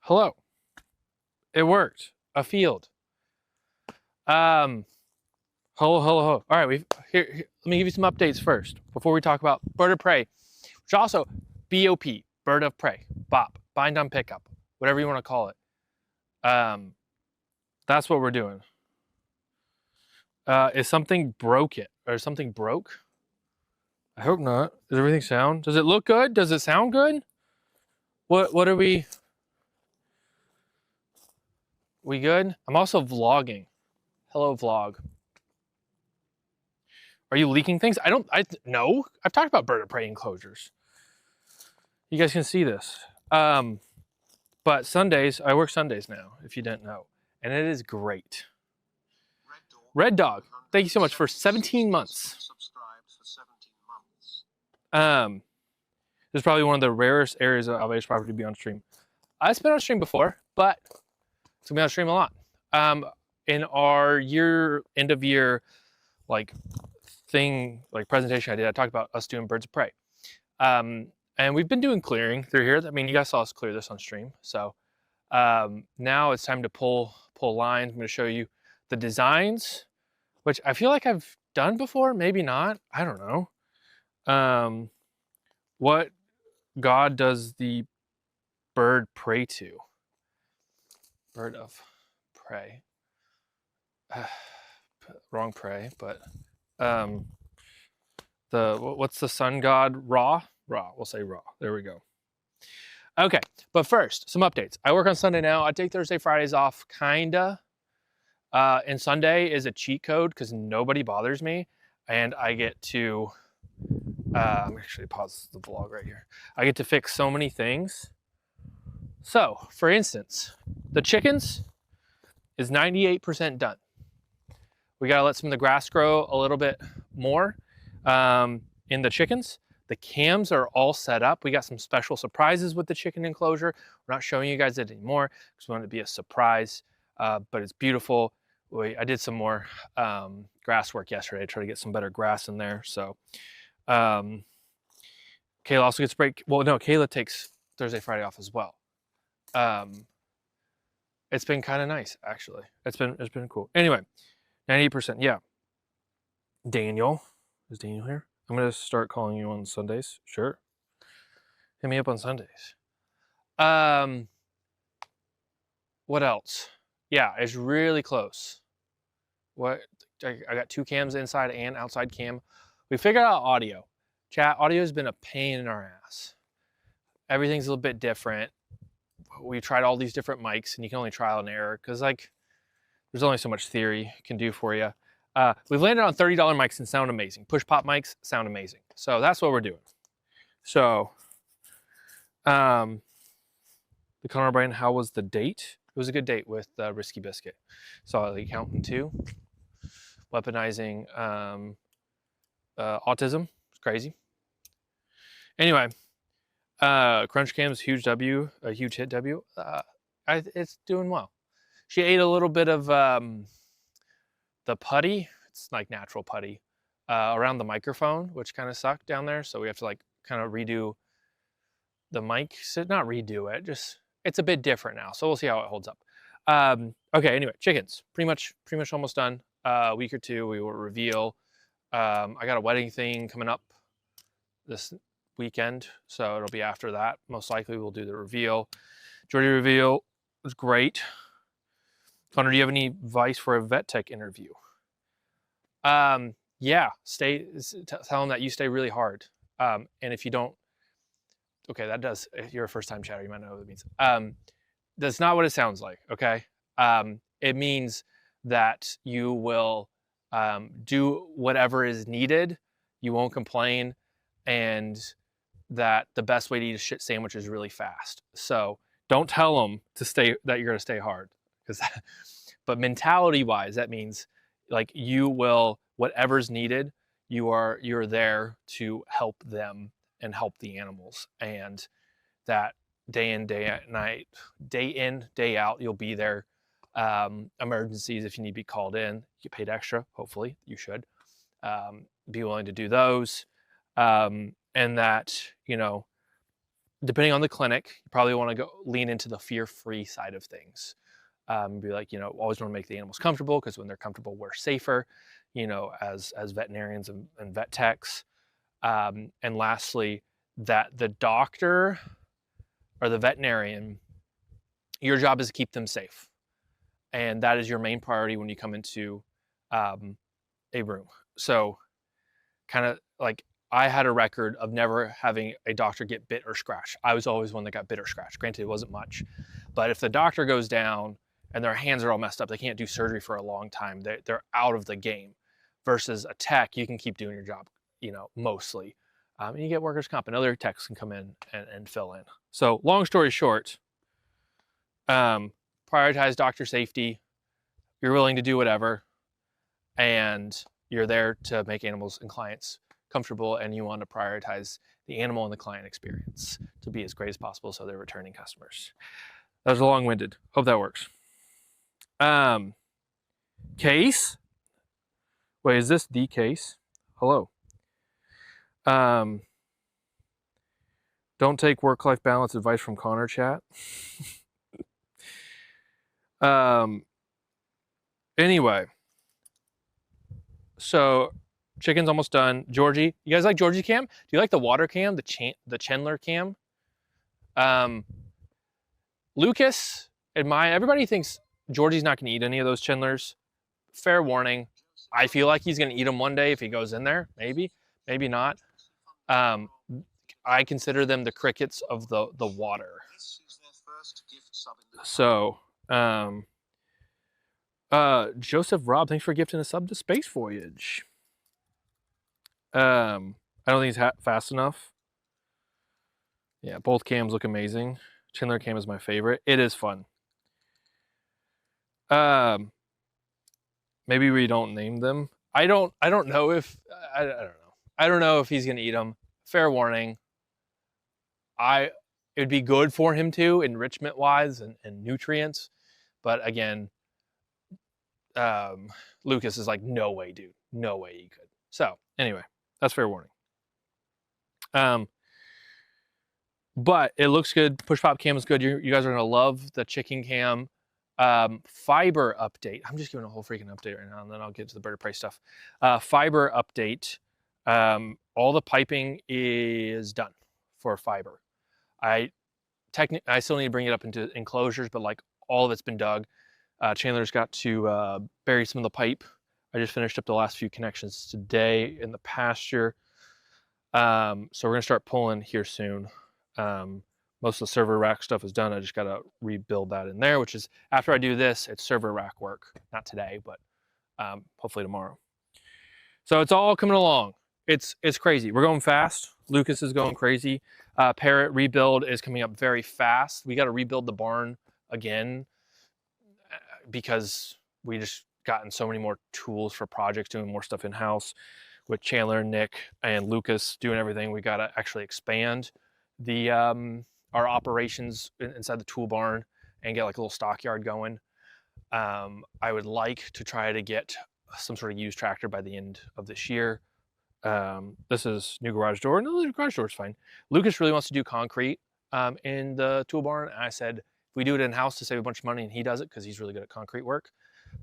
Hello. It worked. A field. Hello. All right, here. Let me give you some updates first before we talk about bird of prey, which also BOP, bird of prey, BOP, bind on pickup, whatever you want to call it. That's what we're doing. Is something broke it or something broke? I hope not. Does everything sound? Does it look good? Does it sound good? What are we? We good? I'm also vlogging. Hello, vlog. Are you leaking things? No. I've talked about bird of prey enclosures. You guys can see this. But Sundays, I work Sundays now, if you didn't know. And it is great. Red Dog, thank you so much for 17 months. This is probably one of the rarest areas of Alveus property to be on stream. I've been on stream before, but it's gonna be on stream a lot. In our end of year, presentation I did, I talked about us doing birds of prey. And we've been doing clearing through here. I mean, you guys saw us clear this on stream. So now it's time to pull lines. I'm gonna show you the designs, which I feel like I've done before, maybe not, I don't know. What god does the bird pray to? Bird of prey. Wrong prey, but what's the sun god? Ra? Ra, we'll say Ra. There we go. Okay, but first, some updates. I work on Sunday now. I take Thursday, Fridays off, kinda. And Sunday is a cheat code because nobody bothers me, and I get to, I'm actually pause the vlog right here. I get to fix so many things. So, for instance, the chickens is 98% done. We gotta let some of the grass grow a little bit more in the chickens. The cams are all set up. We got some special surprises with the chicken enclosure. We're not showing you guys it anymore because we want it to be a surprise, but it's beautiful. I did some more grass work yesterday, try to get some better grass in there. So Kayla also gets break. Well, no, Kayla takes Thursday, Friday off as well. It's been kind of nice, actually. It's been cool. Anyway, 90%. Yeah. Daniel, is Daniel here? I'm gonna start calling you on Sundays. Sure. Hit me up on Sundays. What else? Yeah, it's really close. I got 2 cams, inside and outside cam. We figured out audio. Chat, audio has been a pain in our ass. Everything's a little bit different. We tried all these different mics, and you can only trial and error because there's only so much theory can do for you. We've landed on $30 mics and sound amazing. Push pop mics sound amazing. So that's what we're doing. So, the Conor O'Brien, how was the date? It was a good date with Risky Biscuit. Saw the accountant too. Weaponizing autism. It's crazy. Anyway, Crunch Cam's huge W, a huge hit W. It's doing well. She ate a little bit of the putty. It's like natural putty around the microphone, which kind of sucked down there. So we have to kind of redo the mic. So not redo it, just it's a bit different now. So we'll see how it holds up. Okay, anyway, chickens pretty much almost done. A week or two we will reveal. I got a wedding thing coming up this weekend, so it'll be after that. Most likely we'll do the reveal. Georgie reveal was great. Connor, do you have any advice for a vet tech interview? Yeah, tell them that you stay really hard. And if you don't, okay, if you're a first time chatter, you might know what it means. That's not what it sounds like, okay? It means that you will do whatever is needed, you won't complain, and that the best way to eat a shit sandwich is really fast. So don't tell them that you're gonna stay hard. But mentality wise, that means you will, whatever's needed, you're there to help them and help the animals, and that day in, day out, you'll be there. Emergencies, if you need to be called in, you get paid extra. Hopefully you should be willing to do those, and that depending on the clinic, you probably want to go lean into the fear-free side of things. Be like, you know, always want to make the animals comfortable, because when they're comfortable, we're safer, you know, as veterinarians and vet techs. And lastly, that the doctor or the veterinarian, your job is to keep them safe. And that is your main priority when you come into a room. So kind of like, I had a record of never having a doctor get bit or scratched. I was always one that got bit or scratched. Granted, it wasn't much. But if the doctor goes down and their hands are all messed up, they can't do surgery for a long time. They're out of the game. Versus a tech, you can keep doing your job, you know, mostly. And you get workers' comp, and other techs can come in and fill in. So long story short, prioritize doctor safety. You're willing to do whatever, and you're there to make animals and clients comfortable, and you want to prioritize the animal and the client experience to be as great as possible, so they're returning customers. That was long-winded. Hope that works. Case? Wait, is this the case? Hello. Don't take work-life balance advice from Connor chat. Anyway, so chicken's almost done. Georgie, you guys like Georgie Cam? Do you like the water cam, the Chandler cam? Lucas and everybody thinks Georgie's not going to eat any of those Chandlers. Fair warning. I feel like he's going to eat them one day if he goes in there. Maybe not. I consider them the crickets of the water. So, Joseph Rob, thanks for gifting a sub to Space Voyage. I don't think he's fast enough. Yeah, both cams look amazing. Chandler cam is my favorite. It is fun. Maybe we don't name them. I don't know if I don't know. I don't know if he's gonna eat them. Fair warning. It'd be good for him to, enrichment wise and nutrients, but again, Lucas is like, no way, dude, no way he could. So anyway, that's fair warning. But it looks good. Push pop cam is good. You guys are gonna love the chicken cam. Fiber update. I'm just giving a whole freaking update right now, and then I'll get to the bird of prey stuff. Fiber update. All the piping is done for fiber. I still need to bring it up into enclosures, but like all of it's been dug. Chandler's got to bury some of the pipe. I just finished up the last few connections today in the pasture. So we're gonna start pulling here soon. Most of the server rack stuff is done. I just gotta rebuild that in there, which is, after I do this, it's server rack work. Not today, but hopefully tomorrow. So it's all coming along. It's crazy. We're going fast. Lucas is going crazy. Parrot rebuild is coming up very fast. We got to rebuild the barn again because we just gotten so many more tools for projects, doing more stuff in-house with Chandler, Nick, and Lucas doing everything. We got to actually expand the our operations inside the tool barn and get like a little stockyard going. I would like to try to get some sort of used tractor by the end of this year. This is new garage door. No, the garage door is fine. Lucas really wants to do concrete in the tool barn. And I said, if we do it in-house to save a bunch of money, and he does it because he's really good at concrete work,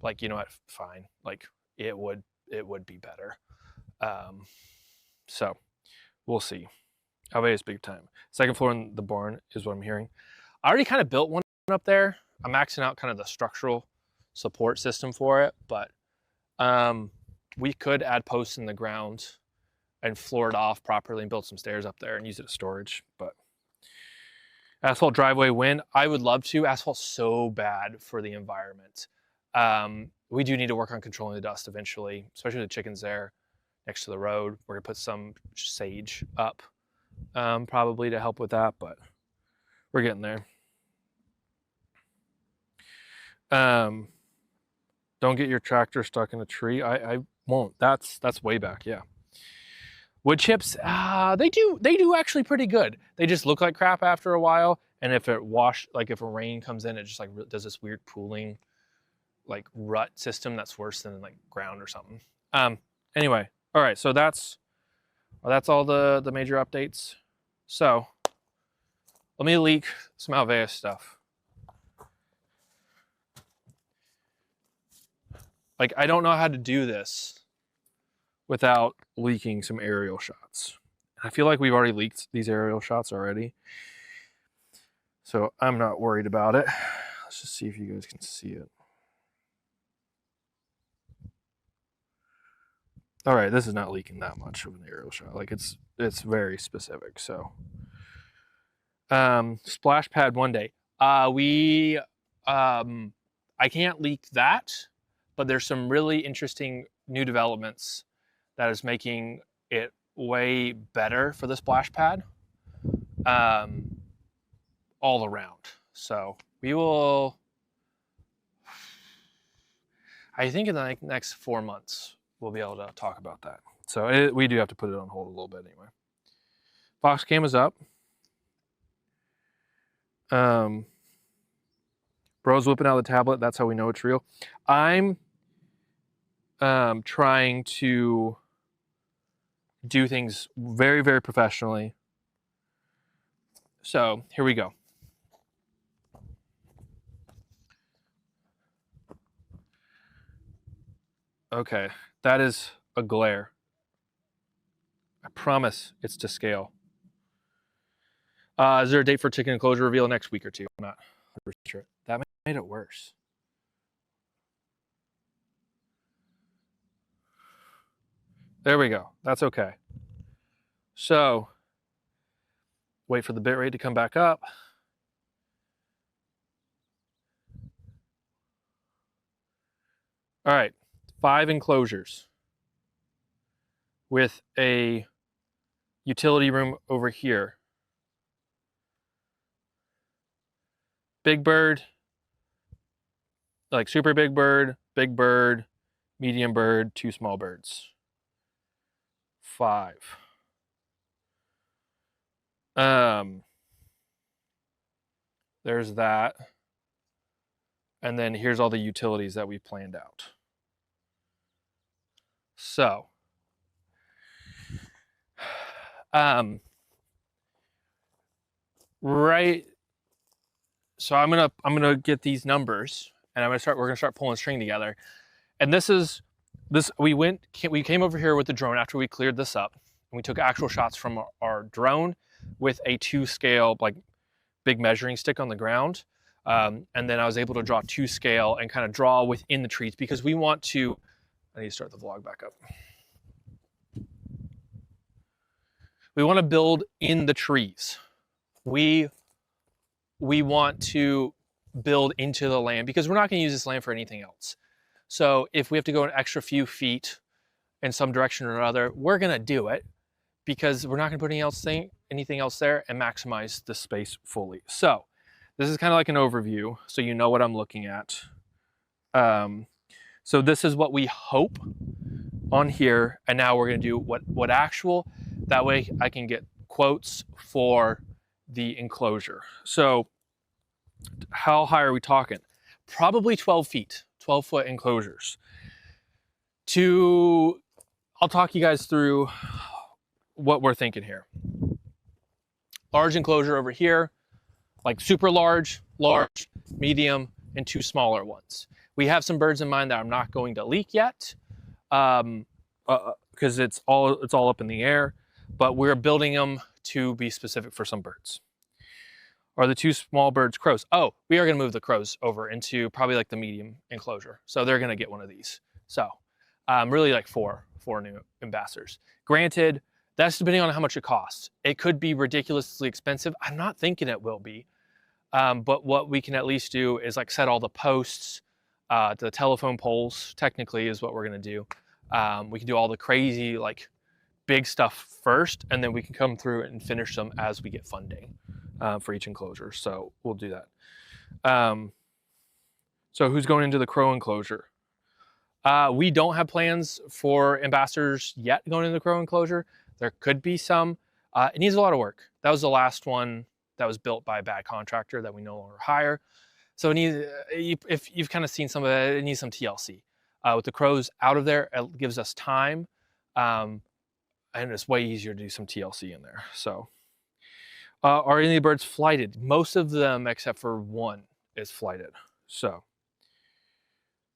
like, you know what, fine. Like, it would be better. So we'll see. Alveus big time. Second floor in the barn is what I'm hearing. I already kind of built one up there. I'm maxing out kind of the structural support system for it, but we could add posts in the ground and floor it off properly and build some stairs up there and use it as storage. But asphalt driveway win. I would love to. Asphalt's so bad for the environment. We do need to work on controlling the dust eventually, especially the chickens there next to the road. We're gonna put some sage up probably to help with that, but we're getting there. Don't get your tractor stuck in a tree. I won't. That's way back. Yeah. Wood chips, they do actually pretty good. They just look like crap after a while, and if it if a rain comes in, it just like does this weird pooling, like rut system that's worse than like ground or something. Anyway, all right. So that's all the major updates. So Let me leak some Alveus stuff. Like, I don't know how to do this without leaking some aerial shots. I feel like we've already leaked these aerial shots already, so I'm not worried about it. Let's just see if you guys can see it. All right, this is not leaking that much of an aerial shot. Like, it's very specific. So, splash pad one day. I can't leak that, but there's some really interesting new developments that is making it way better for the splash pad, all around. So we will, I think in the next 4 months, we'll be able to talk about that. So we do have to put it on hold a little bit anyway. Box cam is up. Bro's whipping out the tablet. That's how we know it's real. I'm trying to do things very, very professionally. So here we go. Okay, that is a glare. I promise it's to scale. Is there a date for chicken enclosure reveal next week or two? I'm not sure. That made it worse. There we go. That's okay. So, wait for the bitrate to come back up. All right, 5 enclosures with a utility room over here. Big bird, like super big bird, medium bird, 2 small birds. 5. There's that. And then here's all the utilities that we've planned out. So, right. So I'm gonna get these numbers, and we're gonna start pulling string together. And we came over here with the drone after we cleared this up, and we took actual shots from our drone with a 2 scale, like big measuring stick on the ground. And then I was able to draw 2 scale and kind of draw within the trees because we want to, I need to start the vlog back up. We want to build in the trees. We want to build into the land because we're not going to use this land for anything else. So if we have to go an extra few feet in some direction or another, we're going to do it because we're not going to put anything else there and maximize the space fully. So this is kind of like an overview, so you know what I'm looking at. So this is what we hope on here, and now we're going to do what actual. That way I can get quotes for the enclosure. So how high are we talking? Probably 12 feet, 12-foot enclosures. I'll talk you guys through what we're thinking here. Large enclosure over here, like super large, medium, and 2 smaller ones. We have some birds in mind that I'm not going to leak yet, because it's all up in the air, but we're building them to be specific for some birds. Are the 2 small birds crows? Oh, we are going to move the crows over into probably like the medium enclosure. So they're going to get one of these. So really like four new ambassadors. Granted, that's depending on how much it costs. It could be ridiculously expensive. I'm not thinking it will be. But what we can at least do is like set all the posts, the telephone poles technically is what we're going to do. We can do all the crazy like big stuff first, and then we can come through and finish them as we get funding for each enclosure. So we'll do that. So who's going into the crow enclosure? We don't have plans for ambassadors yet going into the crow enclosure. There could be some. It needs a lot of work. That was the last one that was built by a bad contractor that we no longer hire. So it needs, if you've kind of seen some of it, it needs some TLC. With the crows out of there, it gives us time. And it's way easier to do some TLC in there. So Are any birds flighted? Most of them, except for one, is flighted. So,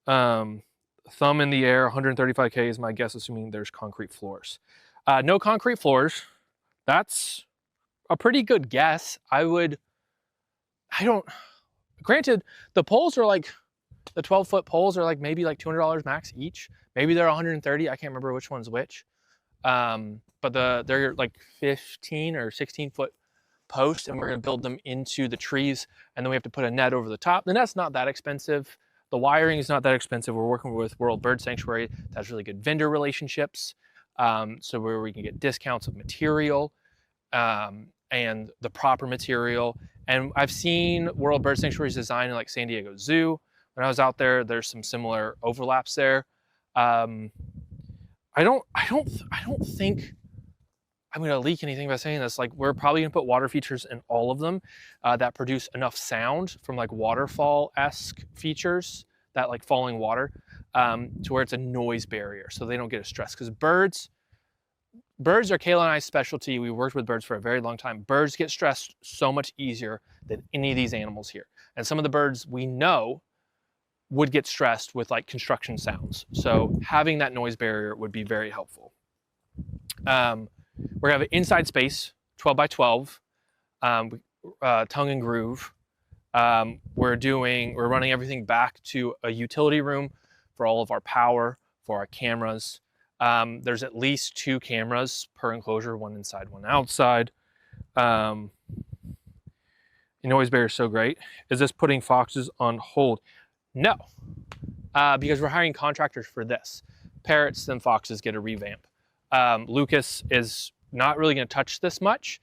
thumb in the air, 135K is my guess, assuming there's concrete floors. No concrete floors. That's a pretty good guess. Granted, the poles are like, the 12-foot poles are like maybe like $200 max each. Maybe they're 130. I can't remember which one's which. But they're like 15 or 16-foot posts, and we're going to build them into the trees, and then we have to put a net over the top. The net's not that expensive. The wiring is not that expensive. We're working with World Bird Sanctuary that has really good vendor relationships, so where we can get discounts of material and the proper material. And I've seen World Bird Sanctuary's design in like San Diego Zoo. When I was out there, there's some similar overlaps there. I don't think I'm going to leak anything by saying this. Like, we're probably going to put water features in all of them that produce enough sound from like waterfall-esque features, that like falling water, to where it's a noise barrier, so they don't get as stressed. Because birds are Kayla and I's specialty. We worked with birds for a very long time. Birds get stressed so much easier than any of these animals here. And some of the birds we know would get stressed with like construction sounds. So having that noise barrier would be very helpful. We're gonna have an inside space, 12 by 12, tongue and groove. We're running everything back to a utility room for all of our power, for our cameras. There's at least 2 cameras per enclosure, one inside, one outside. The noise barrier is so great. Is this putting foxes on hold? No, because we're hiring contractors for this. Parrots and foxes get a revamp. Lucas is not really going to touch this much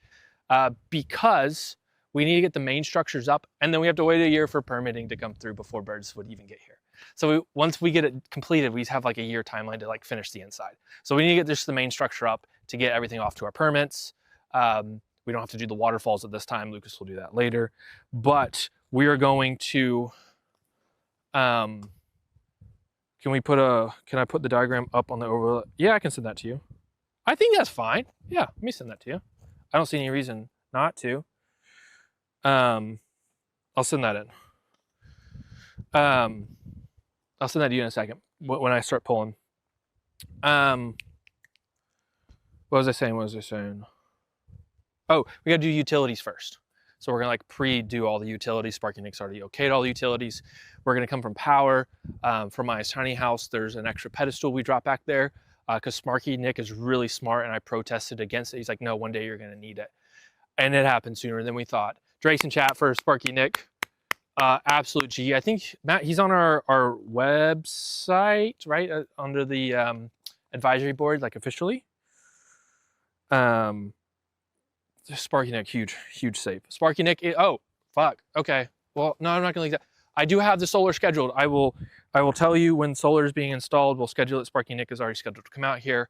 because we need to get the main structures up, and then we have to wait a year for permitting to come through before birds would even get here. So once we get it completed, we have like a year timeline to like finish the inside. So we need to get just the main structure up to get everything off to our permits. We don't have to do the waterfalls at this time. Lucas will do that later. But we are going to, can I put the diagram up on the overlay? Yeah, I can send that to you. I think that's fine. Yeah, let me send that to you. I don't see any reason not to. I'll send that in. I'll send that to you in a second when I start pulling. What was I saying? Oh, we gotta do utilities first. So we're gonna like pre-do all the utilities. Sparky Nick's already okayed all the utilities. We're gonna come from power. From my tiny house, there's an extra pedestal we drop back there because Sparky Nick is really smart, and I protested against it. He's like, no, one day you're gonna need it. And it happened sooner than we thought. Drake's in chat for Sparky Nick. Absolute G. I think, Matt, he's on our website, right? Under the advisory board, like officially. Sparky Nick, huge save. Sparky Nick, oh, fuck. Okay. Well, no, I'm not gonna leak that. I do have the solar scheduled. I will tell you when solar is being installed. We'll schedule it. Sparky Nick is already scheduled to come out here.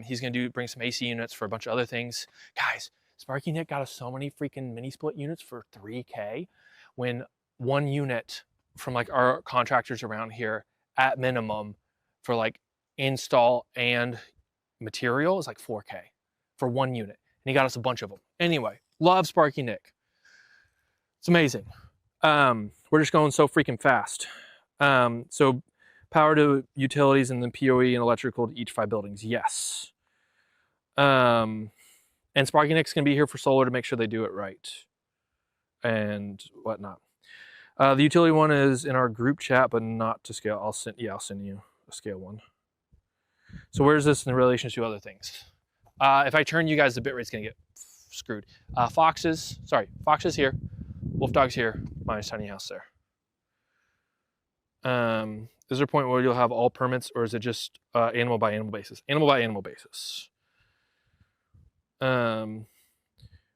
He's gonna bring some AC units for a bunch of other things. Guys, Sparky Nick got us so many freaking mini split units for 3K when one unit from like our contractors around here at minimum for like install and material is like 4K for one unit. And he got us a bunch of them. Anyway, love Sparky Nick. It's amazing. We're just going so freaking fast. So power to utilities and then POE and electrical to each 5 buildings. Yes. And Sparky Nick's gonna be here for solar to make sure they do it right and whatnot. The utility one is in our group chat, but not to scale. I'll send you a scale one. So where's this in relation to other things? If I turn you guys, the bitrate's gonna get screwed. Foxes here, wolf dogs here, minus tiny house there. Is there a point where you'll have all permits, or is it just animal by animal basis? Animal by animal basis.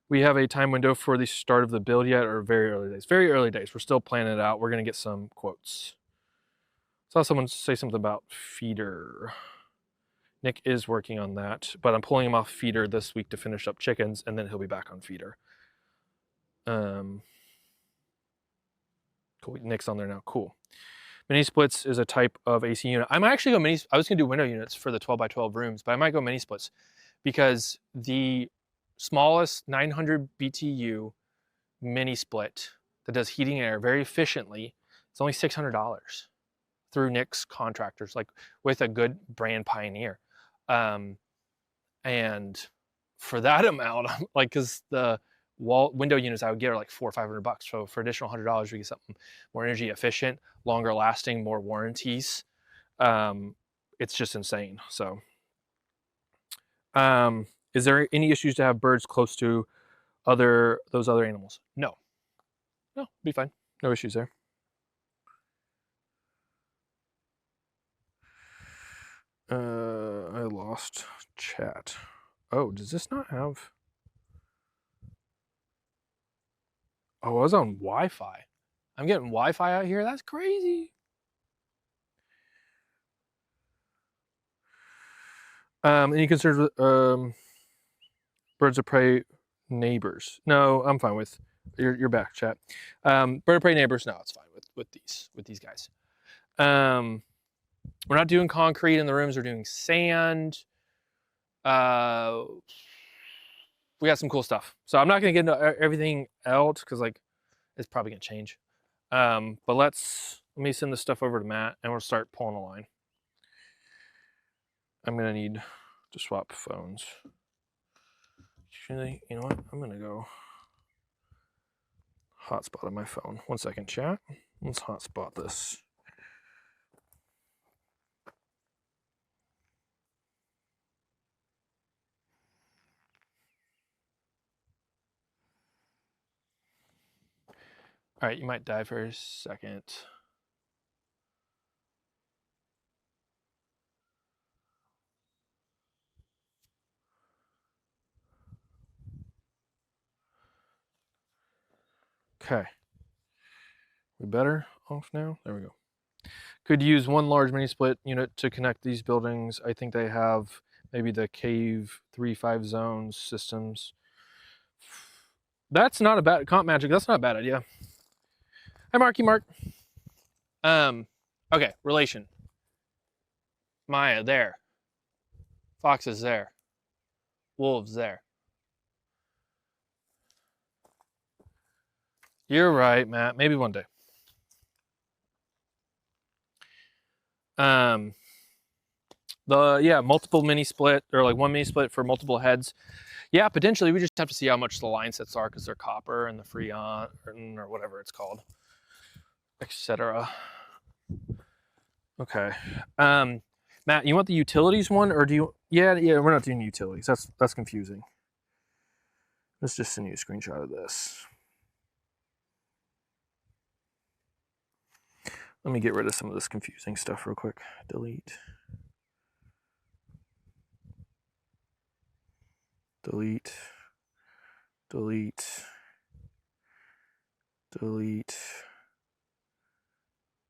We have a time window for the start of the build yet, or very early days? Very early days. We're still planning it out. We're gonna get some quotes. Saw someone say something about feeder. Nick is working on that, but I'm pulling him off feeder this week to finish up chickens, and then he'll be back on feeder. Cool. Nick's on there now. Cool. Mini splits is a type of AC unit. I might actually go mini. I was gonna do window units for the 12 by 12 rooms, but I might go mini splits because the smallest 900 BTU mini split that does heating and air very efficiently. It's only $600 through Nick's Contractors, like with a good brand Pioneer. And for that amount, like, because the window units I would get are like $400 or $500. So for additional $100, we get something more energy efficient, longer lasting, more warranties. It's just insane. So, is there any issues to have birds close to those other animals? No, be fine. No issues there. I lost chat. Oh, does this not have? Oh, I was on Wi-Fi. I'm getting Wi-Fi out here. That's crazy. Any concerns with birds of prey neighbors? No, I'm fine with. You're back, chat. Bird of prey neighbors. No, it's fine with these guys. We're not doing concrete in the rooms. We're doing sand. We got some cool stuff. So I'm not going to get into everything else because like it's probably going to change. But let me send this stuff over to Matt and we'll start pulling a line. I'm going to need to swap phones. Actually, you know what? I'm going to go hotspot on my phone. 1 second, chat. Let's hotspot this. All right, you might die for a second. Okay. We better off now? There we go. Could use one large mini split unit to connect these buildings. I think they have maybe the cave 3-5 zones systems. That's not a bad comp magic. That's not a bad idea. Hi, Marky Mark. Okay, relation. Maya there. Fox is there. Wolves there. You're right, Matt. Maybe one day. Multiple mini split or like one mini split for multiple heads. Yeah, potentially. We just have to see how much the line sets are because they're copper and the Freon or whatever it's called, etc. Okay. Matt, you want the utilities one or do you? Yeah, we're not doing utilities. That's confusing. Let's just send you a screenshot of this. Let me get rid of some of this confusing stuff real quick. Delete. Delete. Delete. Delete.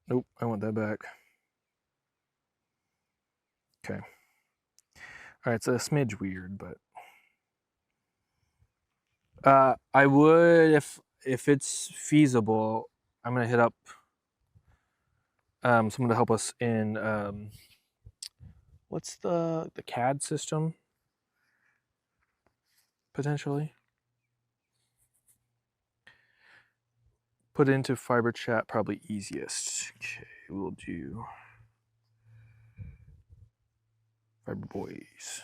Nope, I want that back. Okay. All right, it's a smidge weird, but I would, if it's feasible, I'm gonna hit up someone to help us in what's the CAD system potentially. Put into fiber chat probably easiest. Okay, we'll do Fiber Boys.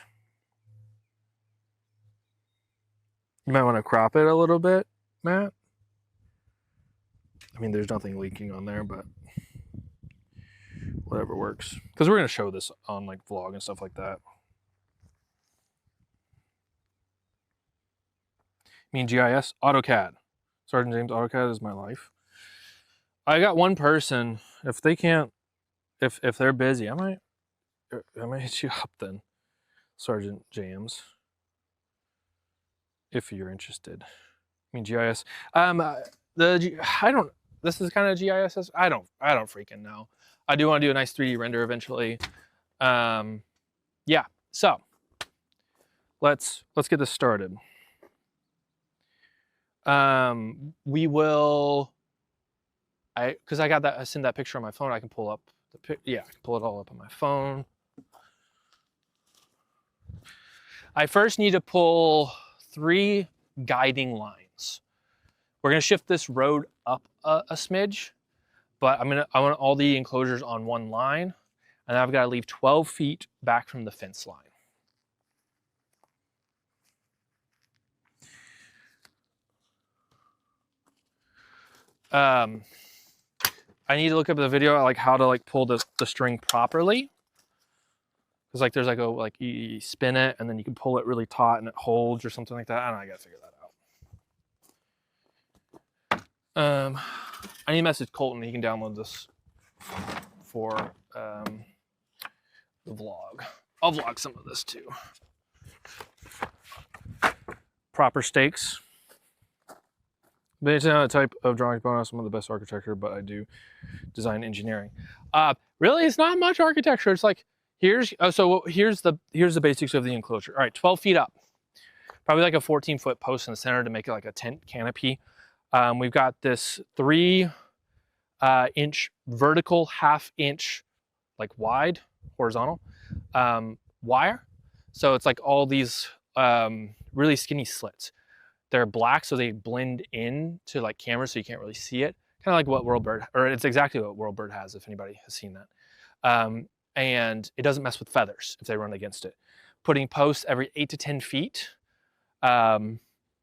You might want to crop it a little bit, Matt. I mean, there's nothing leaking on there, but whatever works. Because we're going to show this on like vlog and stuff like that. You mean GIS? AutoCAD. Sergeant James, AutoCAD is my life. I got one person. If they can't, if they're busy, I might hit you up then, Sergeant James. If you're interested. I mean GIS. This is kind of GIS. I don't freaking know. I do want to do a nice 3D render eventually. Yeah. So let's get this started. We will. Because I sent that picture on my phone. I can pull up I can pull it all up on my phone. I first need to pull 3 guiding lines. We're gonna shift this road up a smidge, but I want all the enclosures on one line, and I've got to leave 12 feet back from the fence line. I need to look up the video like how to like pull the string properly. Because like there's like you spin it and then you can pull it really taut and it holds or something like that. I don't know, I gotta figure that out. I need to message Colton. He can download this for the vlog. I'll vlog some of this too. Proper stakes. But it's not a type of drawing bonus. I'm not the best architecture, but I do design engineering. Really, it's not much architecture. It's like here's the basics of the enclosure. All right, 12 feet up, probably like a 14-foot post in the center to make it like a tent canopy. We've got this 3-inch vertical, 1/2 inch like wide horizontal wire. So it's like all these really skinny slits. They're black, so they blend in to like cameras, so you can't really see it. Kind of like what Whirlbird, or it's exactly what Whirlbird has, if anybody has seen that. And it doesn't mess with feathers if they run against it. Putting posts every 8 to 10 feet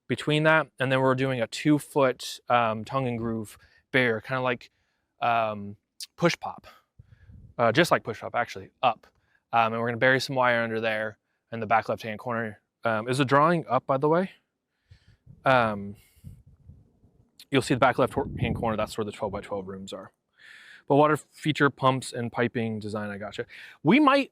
between that, and then we're doing a 2-foot tongue and groove barrier, kind of like push pop, just like push pop actually, up. And we're gonna bury some wire under there in the back left-hand corner. Is the drawing up, by the way? You'll see the back left-hand corner, that's where the 12 by 12 rooms are. But water feature, pumps, and piping design, I gotcha. We're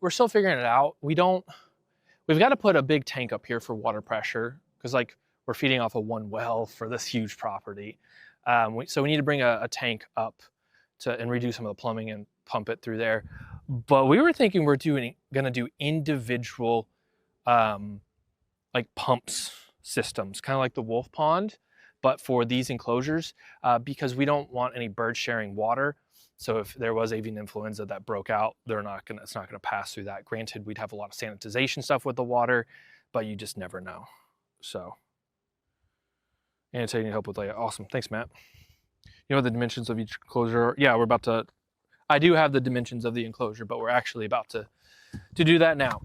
still figuring it out. We've got to put a big tank up here for water pressure, because like we're feeding off of one well for this huge property. So we need to bring a tank up and redo some of the plumbing and pump it through there. But we were thinking we're gonna do individual like pumps systems, kind of like the Wolf Pond, but for these enclosures, because we don't want any birds sharing water. So if there was avian influenza that broke out, it's not gonna pass through that. Granted, we'd have a lot of sanitization stuff with the water, but you just never know. So, and so you need help with layout. Awesome, thanks, Matt. You know the dimensions of each enclosure? Yeah, I do have the dimensions of the enclosure, but we're actually about to do that now.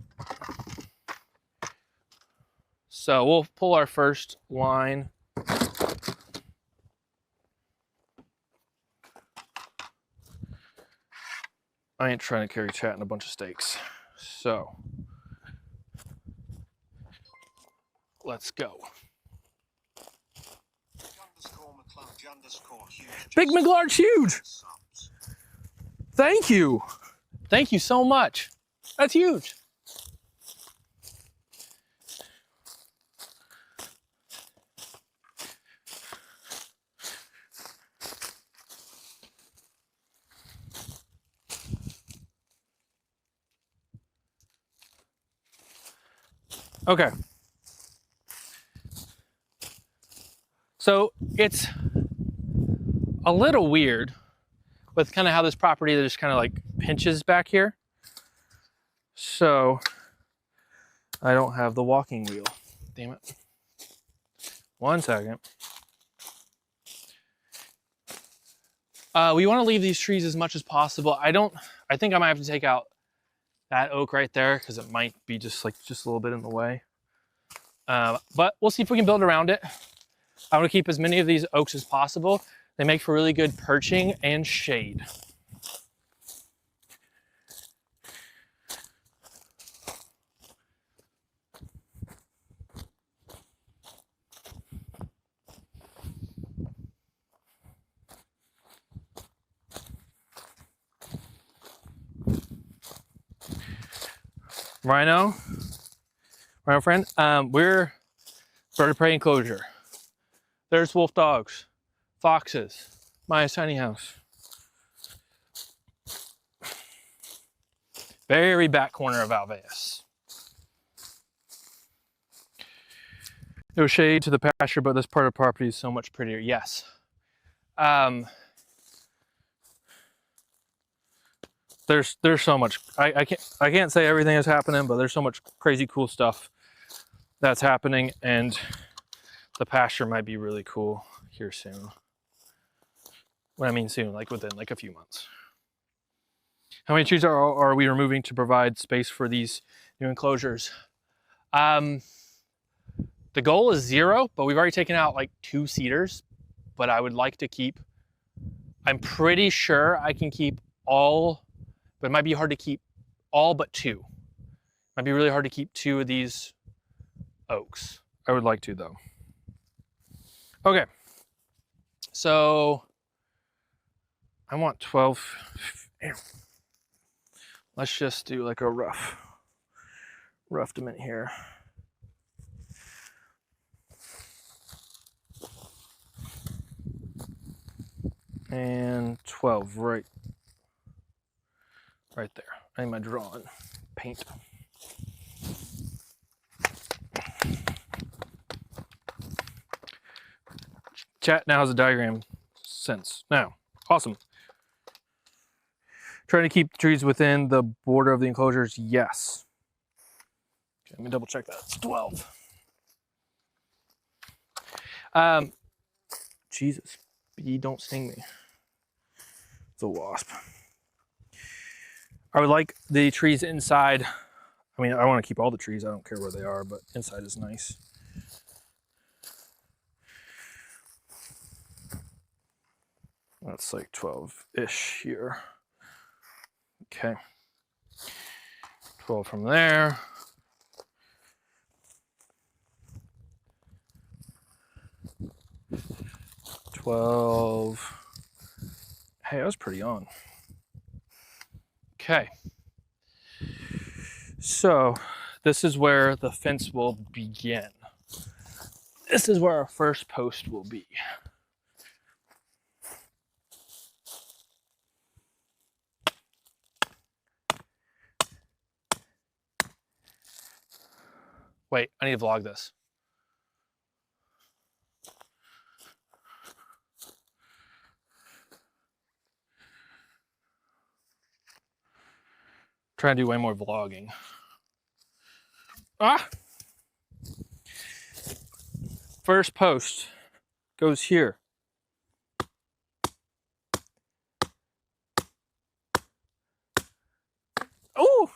So we'll pull our first line. I ain't trying to carry chat and a bunch of stakes. So let's go. Big McLarge huge. Thank you. Thank you so much. That's huge. Okay. So it's a little weird with kind of how this property just kind of like pinches back here. So I don't have the walking wheel. Damn it. 1 second. We want to leave these trees as much as possible. I think I might have to take out that oak right there because it might be just a little bit in the way. But we'll see if we can build around it. I want to keep as many of these oaks as possible. They make for really good perching and shade. Rhino friend, we're bird of prey enclosure. There's wolf dogs, foxes, Maya's tiny house. Very back corner of Alveus. No shade to the pasture, but this part of the property is so much prettier. Yes. There's so much. I can't say everything is happening, but there's so much crazy cool stuff that's happening, and the pasture might be really cool here soon. When I mean soon, like within like a few months. How many trees are we removing to provide space for these new enclosures? The goal is 0, but we've already taken out like 2 cedars, but I would like to keep, I'm pretty sure I can keep all, but it might be hard to keep all but 2. Might be really hard to keep 2 of these oaks. I would like to though. Okay, so I want 12. Let's just do like a rough dimension here. And 12 right there. I need my drawing paint. Chat now has a diagram sense. Now, awesome. Trying to keep the trees within the border of the enclosures, yes. Okay, let me double check that. It's 12. Jesus, bee, don't sting me. It's a wasp. I would like the trees inside. I mean, I want to keep all the trees. I don't care where they are, but inside is nice. That's like 12-ish here. Okay. 12 from there. Hey, I was pretty on. Okay. So this is where the fence will begin. This is where our first post will be. Wait, I need to vlog this. Trying to do way more vlogging. Ah! First post goes here. Oh!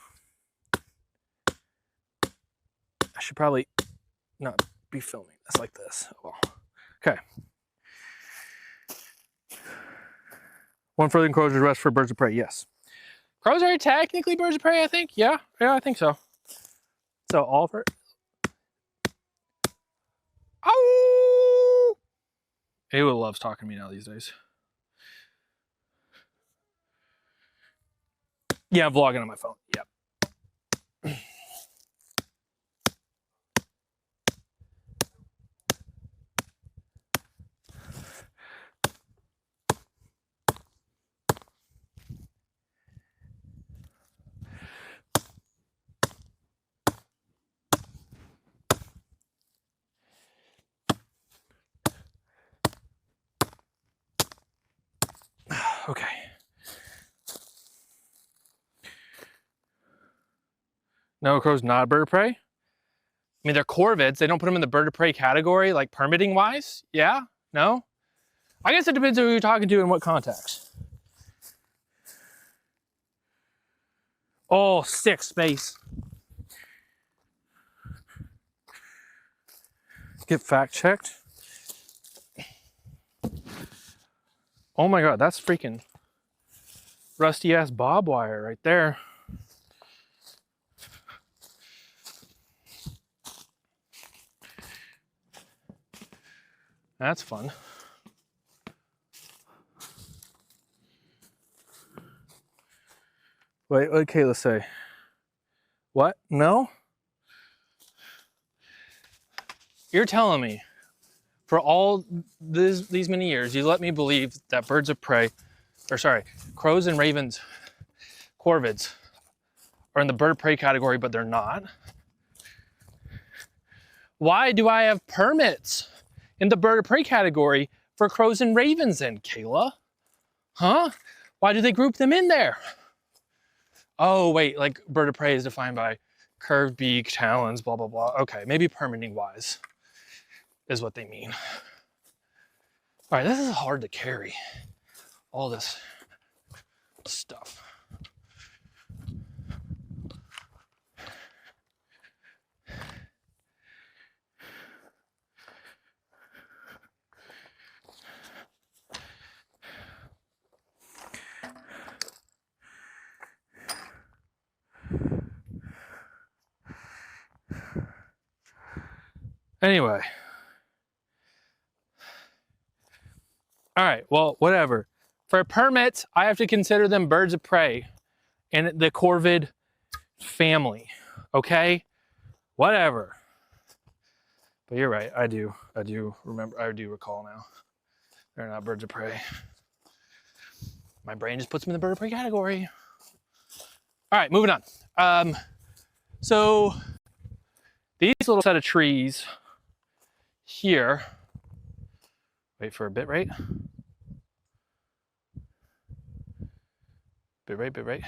I should probably not be filming this like this. Oh, well. Okay. One for the enclosure, rest for birds of prey. Yes. Crows are technically birds of prey, I think. Yeah, I think so. So all for. Oh! Ayla loves talking to me now these days. Yeah, I'm vlogging on my phone. Yep. Okay. No, crow's not a bird of prey? I mean, they're corvids. They don't put them in the bird of prey category, like permitting wise? Yeah? No? I guess it depends on who you're talking to and what context. Oh, 6 space. Get fact checked. Oh my God, that's freaking rusty ass bob wire right there. That's fun. Wait, what did Kayla say? What? No? You're telling me for all these many years, you let me believe that birds of prey, or sorry, crows and ravens, corvids, are in the bird of prey category, but they're not. Why do I have permits in the bird of prey category for crows and ravens then, Kayla? Huh? Why do they group them in there? Oh, wait, like bird of prey is defined by curved beak, talons, blah, blah, blah. Okay, maybe permitting wise is what they mean. All right, this is hard to carry, all this stuff. Anyway. All right, well, whatever. For permits, I have to consider them birds of prey in the corvid family, okay? Whatever. But you're right, I do recall now. They're not birds of prey. My brain just puts them in the bird of prey category. All right, moving on. So these little set of trees here, wait for a bit rate. Bit rate.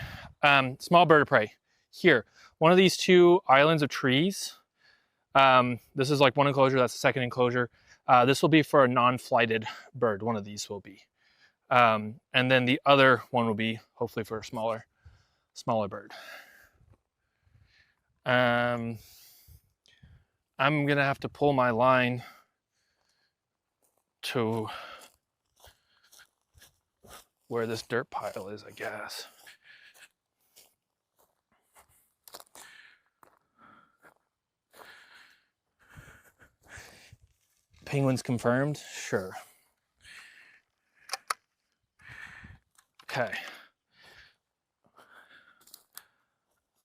Small bird of prey. Here, one of these two islands of trees. This is like one enclosure, that's the second enclosure. This will be for a non-flighted bird, one of these will be. And then the other one will be hopefully for a smaller bird. I'm gonna have to pull my line to where this dirt pile is, I guess. Penguins confirmed? Sure. Okay.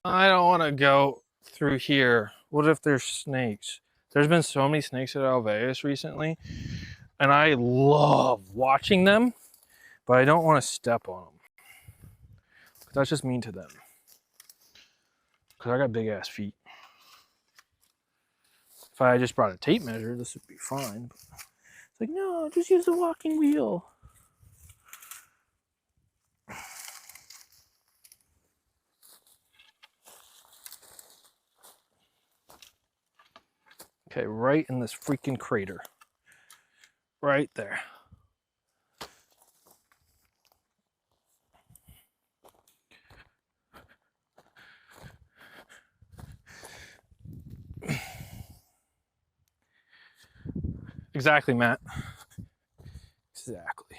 I don't want to go through here. What if there's snakes? There's been so many snakes at Alveus recently, and I love watching them, but I don't want to step on them. That's just mean to them. Because I got big ass feet. If I just brought a tape measure, this would be fine. It's like, no, just use a walking wheel. Okay, right in this freaking crater. Right there. Exactly, Matt. Exactly.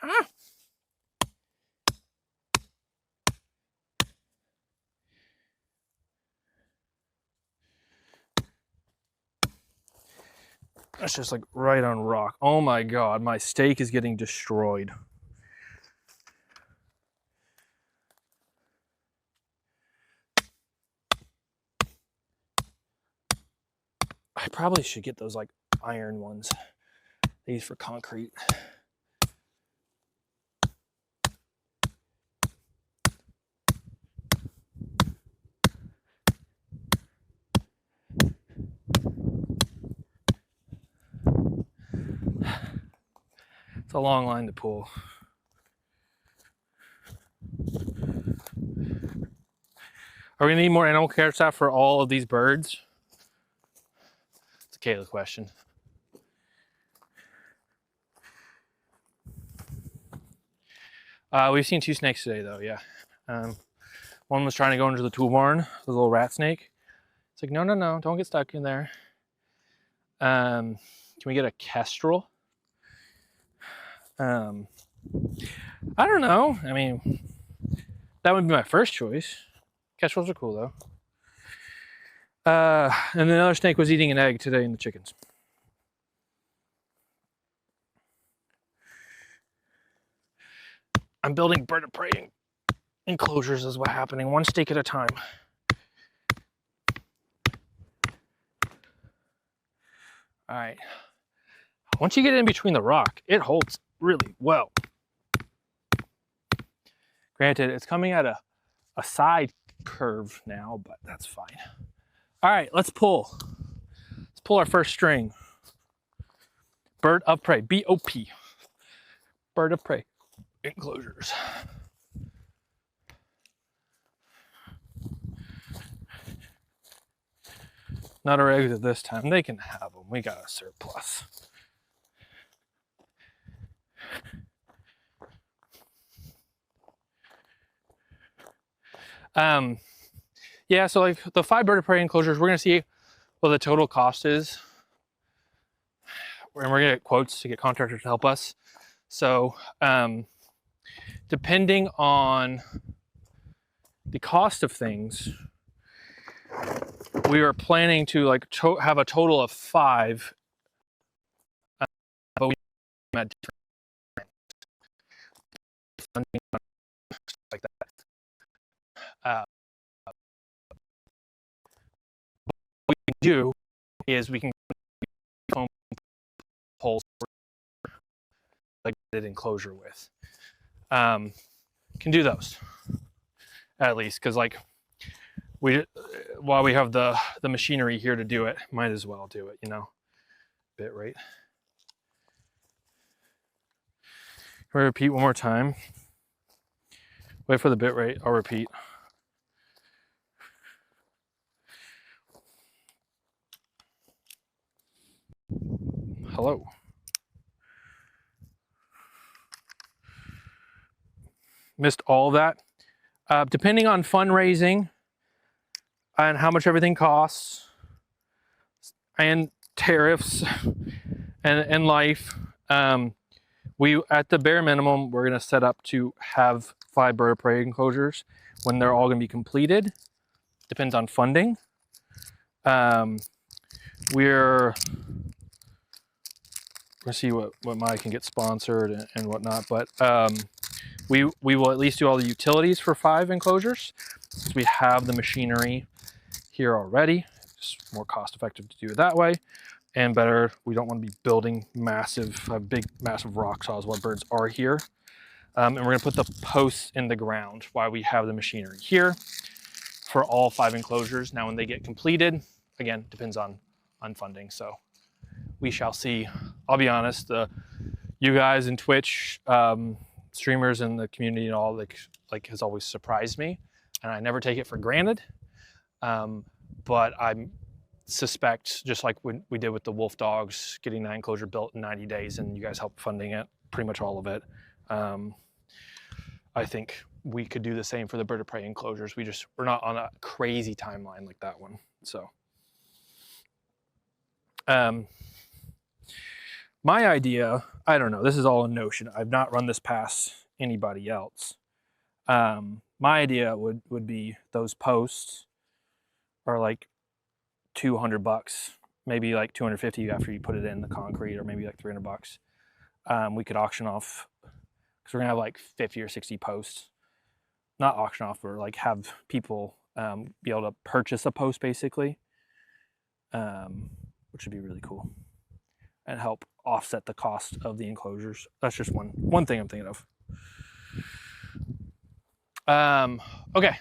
Ah! That's just like right on rock. Oh my God, my steak is getting destroyed. I probably should get those like iron ones. These for concrete. It's a long line to pull. Are we gonna need more animal care staff for all of these birds? It's a Kayla question. We've seen 2 snakes today though, yeah. One was trying to go into the tool barn, the little rat snake. It's like, no, don't get stuck in there. Can we get a kestrel? I don't know. I mean, that would be my first choice. Kestrels are cool though. And another snake was eating an egg today in the chickens. I'm building bird of prey enclosures is what's happening, one stake at a time. All right. Once you get in between the rock, it holds really well. Granted, it's coming at a side curve now, but that's fine. All right, let's pull. pull our first string. Bird of prey, B-O-P. Bird of prey, enclosures. Not our eggs at this time. They can have them. We got a surplus. Yeah, so like the 5 bird of prey enclosures, we're gonna see what the total cost is. And we're gonna get quotes to get contractors to help us. So depending on the cost of things, we are planning to like have a total of 5, but we at different funding like that. What we can do is we can foam poles like did enclosure with. Can do those at least, because like while we have the machinery here to do it, might as well do it, you know. Bit rate. Can we repeat one more time? Wait for the bit rate. I'll repeat. Hello. Missed all of that. Depending on fundraising and how much everything costs and tariffs and life, we at the bare minimum, we're gonna set up to have 5 bird of prey enclosures when they're all gonna be completed. Depends on funding. We're gonna see what Mike can get sponsored and whatnot, but we will at least do all the utilities for 5 enclosures since we have the machinery here already. It's more cost effective to do it that way, and better. We don't want to be building massive rock saws while birds are here. And we're gonna put the posts in the ground while we have the machinery here for all 5 enclosures. Now when they get completed, again, depends on funding. So we shall see. I'll be honest, you guys in Twitch, streamers in the community and all, like has always surprised me, and I never take it for granted. But I suspect, just like when we did with the wolf dogs, getting that enclosure built in 90 days, and you guys helped funding it, pretty much all of it. I think we could do the same for the bird of prey enclosures. We're not on a crazy timeline like that one. So, my idea, I don't know, this is all a notion. I've not run this past anybody else. My idea would be those posts are like $200, maybe like $250 after you put it in the concrete, or maybe like $300. We could auction off, because we're gonna have like 50 or 60 posts. Not auction off, but like have people be able to purchase a post basically, which would be really cool and help offset the cost of the enclosures. That's just one thing I'm thinking of. Okay,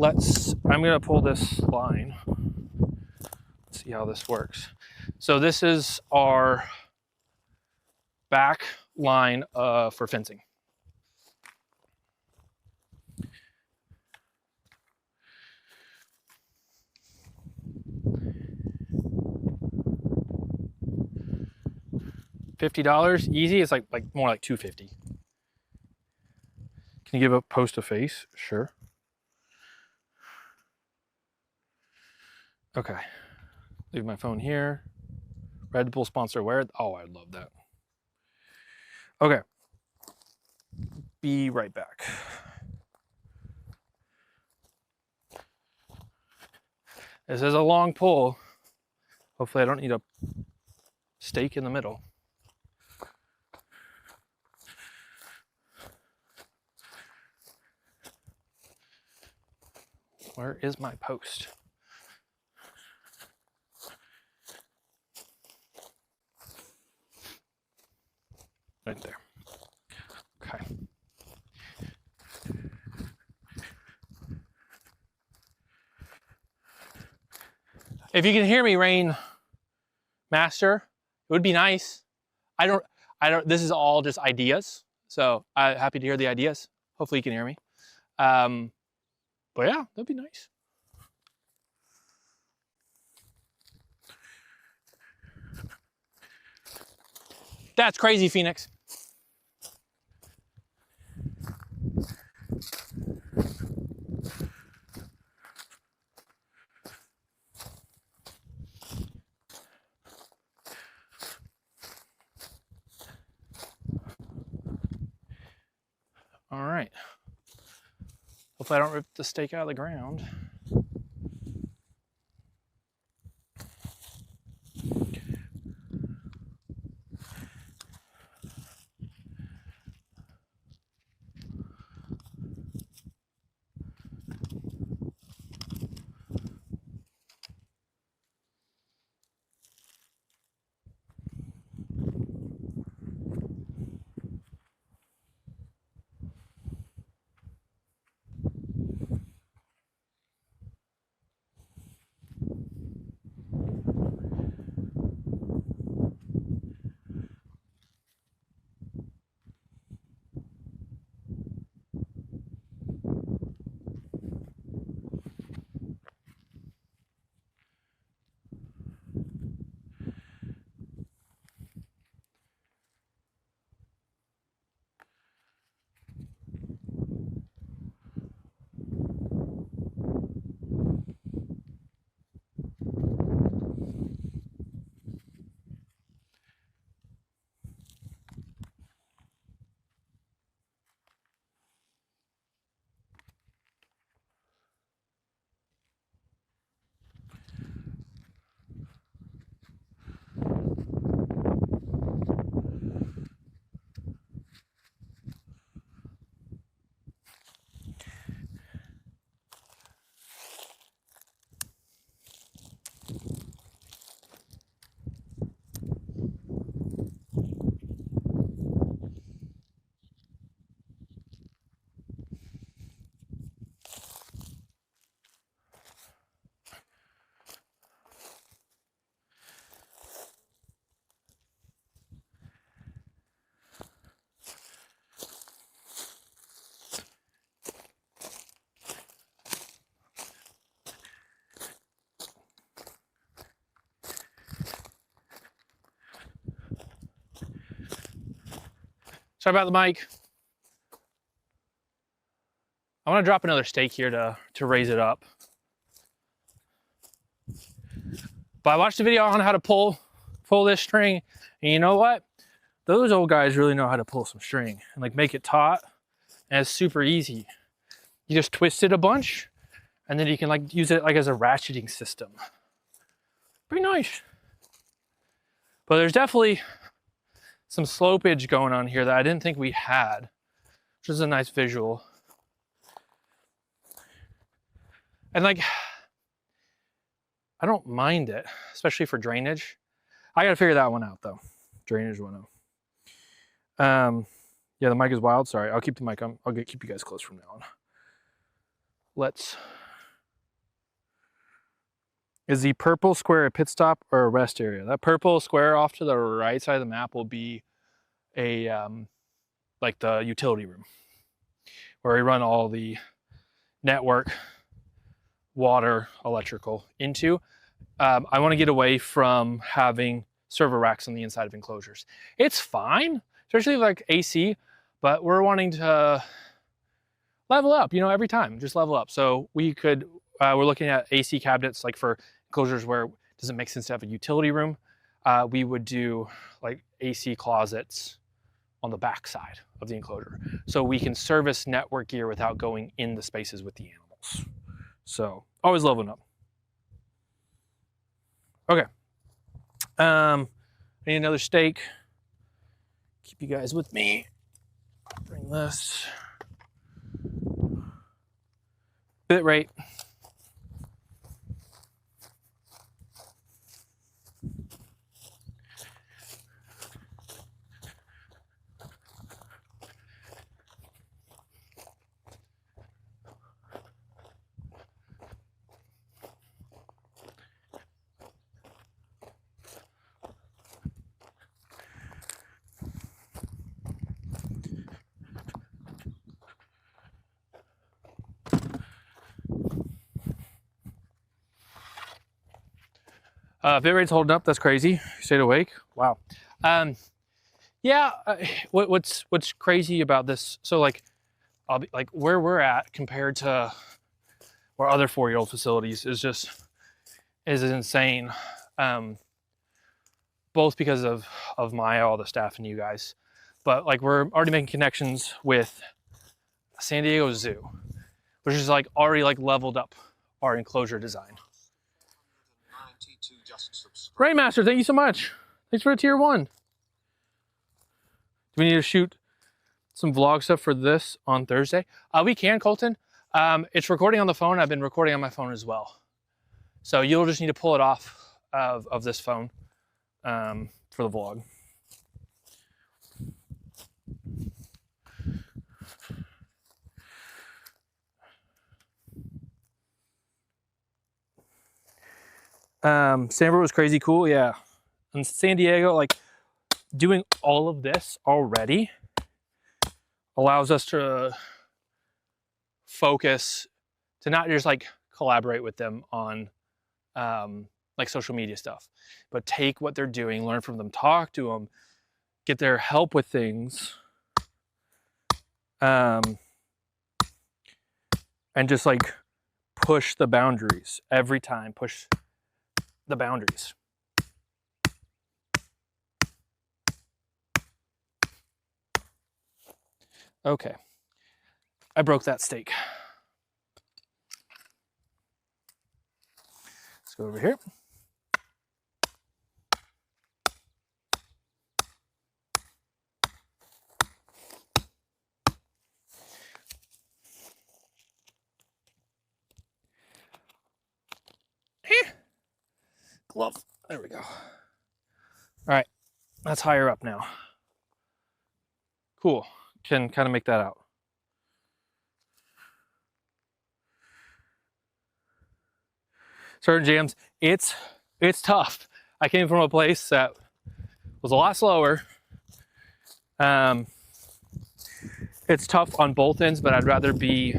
I'm gonna pull this line. Let's see how this works. So this is our back line for fencing. $50 easy. It's like more like $250. Can you give a post a face? Sure. Okay. Leave my phone here. Red Bull sponsor where? Oh, I love that. Okay. Be right back. This is a long pull. Hopefully I don't need a stake in the middle. Where is my post? Right there. Okay. If you can hear me, Rain, master. It would be nice. I don't, this is all just ideas. So I'm happy to hear the ideas. Hopefully you can hear me. But yeah, that'd be nice. That's crazy, Phoenix. All right. Hopefully I don't rip the stake out of the ground. Sorry about the mic. I want to drop another stake here to raise it up. But I watched a video on how to pull this string, and you know what? Those old guys really know how to pull some string and like make it taut, and it's super easy. You just twist it a bunch, and then you can like use it like as a ratcheting system. Pretty nice. But there's definitely some slopage going on here that I didn't think we had, which is a nice visual. And like, I don't mind it, especially for drainage. I gotta figure that one out though. Drainage 1.0. Yeah, the mic is wild. Sorry, I'll keep the mic on. I'll keep you guys close from now on. Is the purple square a pit stop or a rest area? That purple square off to the right side of the map will be a like the utility room, where we run all the network, water, electrical into. I want to get away from having server racks on the inside of enclosures. It's fine, especially like AC, but we're wanting to level up, you know, every time, just level up. So we could, we're looking at AC cabinets, like for enclosures where it doesn't make sense to have a utility room. We would do like AC closets on the back side of the enclosure, so we can service network gear without going in the spaces with the animals. So always leveling up. Okay. I need another stake. Keep you guys with me. Bring this. Bit rate. Bit rate's holding up. That's crazy. You stayed awake. Wow. Yeah. What's crazy about this? So like, I'll be like where we're at compared to where other 4-year-old facilities is insane. Both because of Maya, all the staff, and you guys, but like we're already making connections with San Diego Zoo, which is like already like leveled up our enclosure design. Rainmaster, thank you so much. Thanks for a tier 1. Do we need to shoot some vlog stuff for this on Thursday? We can, Colton. It's recording on the phone. I've been recording on my phone as well. So you'll just need to pull it off of this phone for the vlog. Sanford was crazy cool, yeah. In San Diego, like doing all of this already allows us to focus, to not just like collaborate with them on like social media stuff, but take what they're doing, learn from them, talk to them, get their help with things, and just like push the boundaries every time, push the boundaries. Okay, I broke that steak. Let's go over here. Glove. There we go. All right, that's higher up now. Cool. Can kind of make that out. Certain jams, it's tough. I came from a place that was a lot slower. It's tough on both ends, but I'd rather be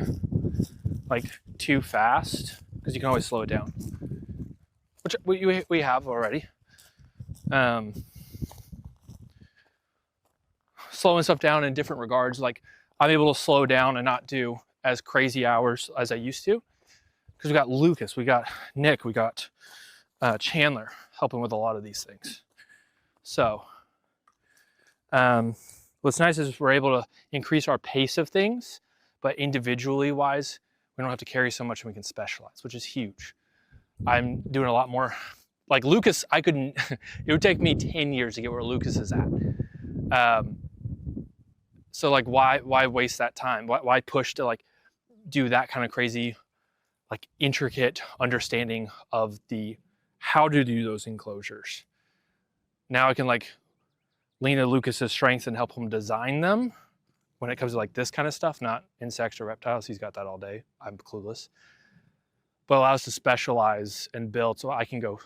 like too fast because you can always slow it down, which we have already. Slowing stuff down in different regards, like I'm able to slow down and not do as crazy hours as I used to, because we got Lucas, we got Nick, we got Chandler helping with a lot of these things. So what's nice is we're able to increase our pace of things, but individually wise, we don't have to carry so much and we can specialize, which is huge. I'm doing a lot more, like Lucas, I couldn't, it would take me 10 years to get where Lucas is at. So like, why waste that time? Why push to like do that kind of crazy, like intricate understanding of how to do those enclosures? Now I can like lean to Lucas's strengths and help him design them when it comes to like this kind of stuff, not insects or reptiles. He's got that all day. I'm clueless. But allows us to specialize and build so I can go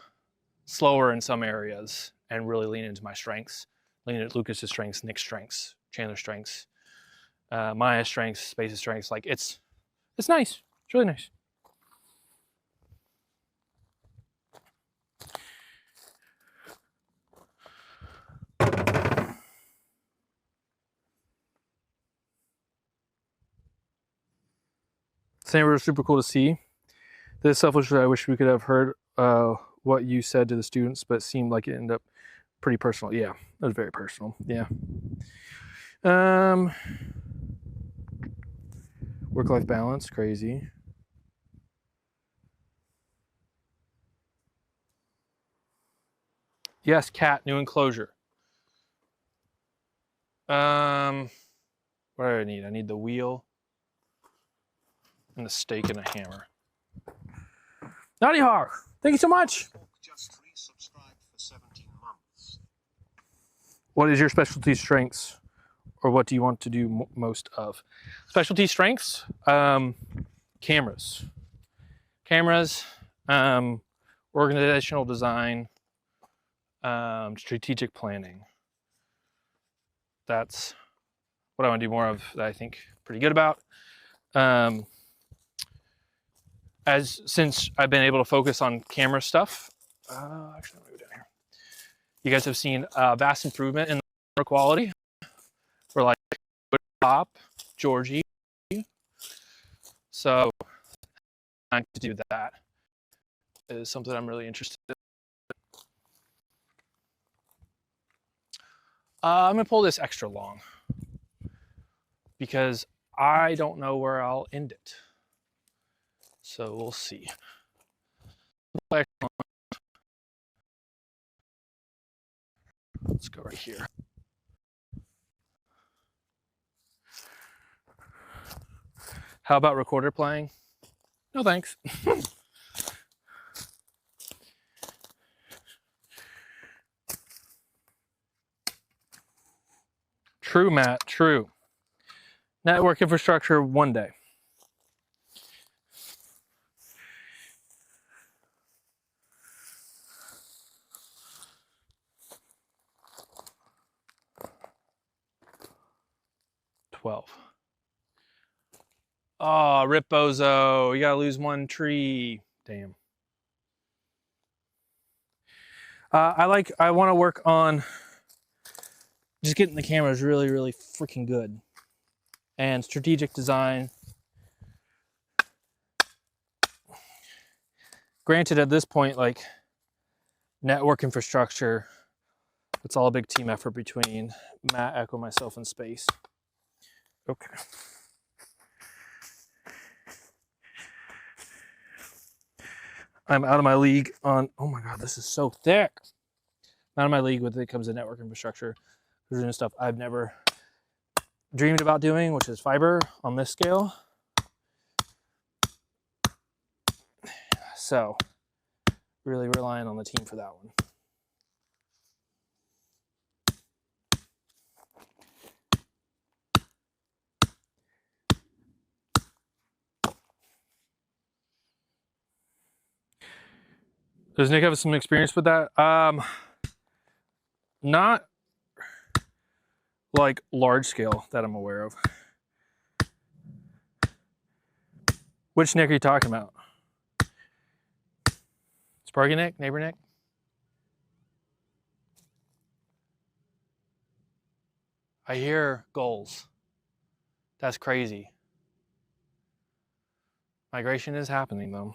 slower in some areas and really lean into my strengths. Lean into Lucas's strengths, Nick's strengths, Chandler's strengths, Maya's strengths, Space's strengths. Like it's nice. It's really nice. Sanford was super cool to see. This selfishly, I wish we could have heard what you said to the students, but it seemed like it ended up pretty personal. Yeah, it was very personal. Yeah. Work-life balance, crazy. Yes, cat, new enclosure. What do I need? I need the wheel and the stake and a hammer. Naughty Hawk, thank you so much. Just resubscribed for 17 months. What is your specialty strengths, or what do you want to do most of? Specialty strengths, cameras, organizational design, strategic planning. That's what I want to do more of that I think pretty good about. Since I've been able to focus on camera stuff Actually, let me go down here. You guys have seen vast improvement in the quality for like top Georgie. So to do that is something I'm really interested in. I'm gonna pull this extra long because I don't know where I'll end it. So we'll see. Let's go right here. How about recorder playing? No thanks. True, Matt, true. Network infrastructure one day. Oh, rip bozo. You gotta lose one tree. Damn. I want to work on just getting the cameras really, really freaking good. And strategic design. Granted, at this point, like network infrastructure, it's all a big team effort between Matt, Echo, myself, and Space. Okay. I'm out of my league on, oh my God, this is so thick. I'm out of my league when it comes to network infrastructure. We're doing stuff I've never dreamed about doing, which is fiber on this scale. So really relying on the team for that one. Does Nick have some experience with that? Not like large scale that I'm aware of. Which Nick are you talking about? Sparky Nick? Neighbor Nick? I hear goals. That's crazy. Migration is happening though.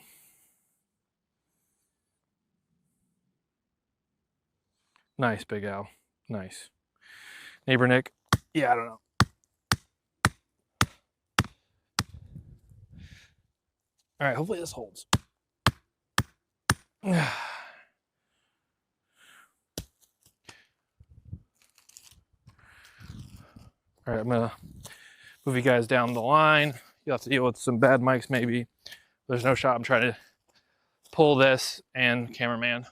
Nice, Big Al. Nice. Neighbor Nick? Yeah, I don't know. All right, hopefully this holds. All right, I'm gonna move you guys down the line. You'll have to deal with some bad mics maybe. There's no shot I'm trying to pull this and cameraman.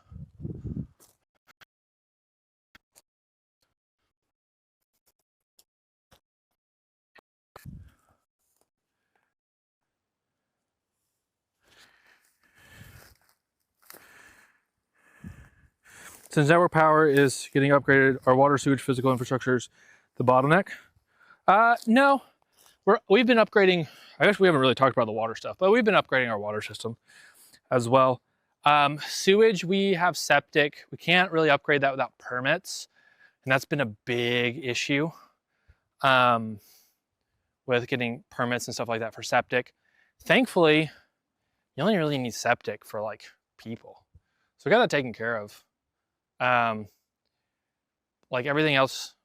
Since network power is getting upgraded, our water, sewage, physical infrastructures, the bottleneck? No, we've been upgrading. I guess we haven't really talked about the water stuff, but we've been upgrading our water system as well. Sewage, we have septic. We can't really upgrade that without permits, and that's been a big issue with getting permits and stuff like that for septic. Thankfully, you only really need septic for like people, so we got that taken care of. Like everything else,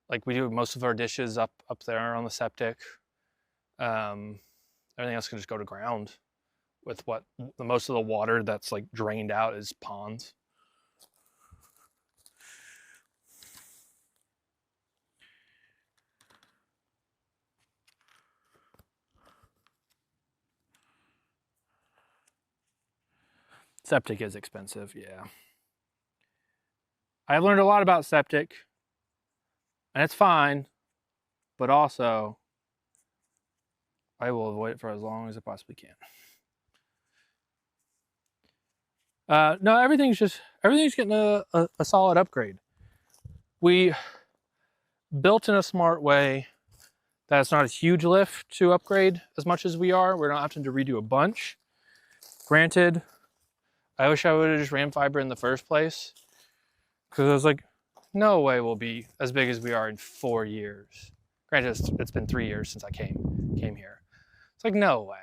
like we do most of our dishes up there on the septic. Everything else can just go to ground with what most of the water that's like drained out is ponds. Septic is expensive, yeah. I've learned a lot about septic, and it's fine, but also I will avoid it for as long as I possibly can. No, everything's getting a solid upgrade. We built in a smart way that it's not a huge lift to upgrade as much as we are. We're not having to redo a bunch. Granted, I wish I would have just ran fiber in the first place. Because I was like, no way we'll be as big as we are in 4 years. Granted, it's been 3 years since I came here. It's like, no way.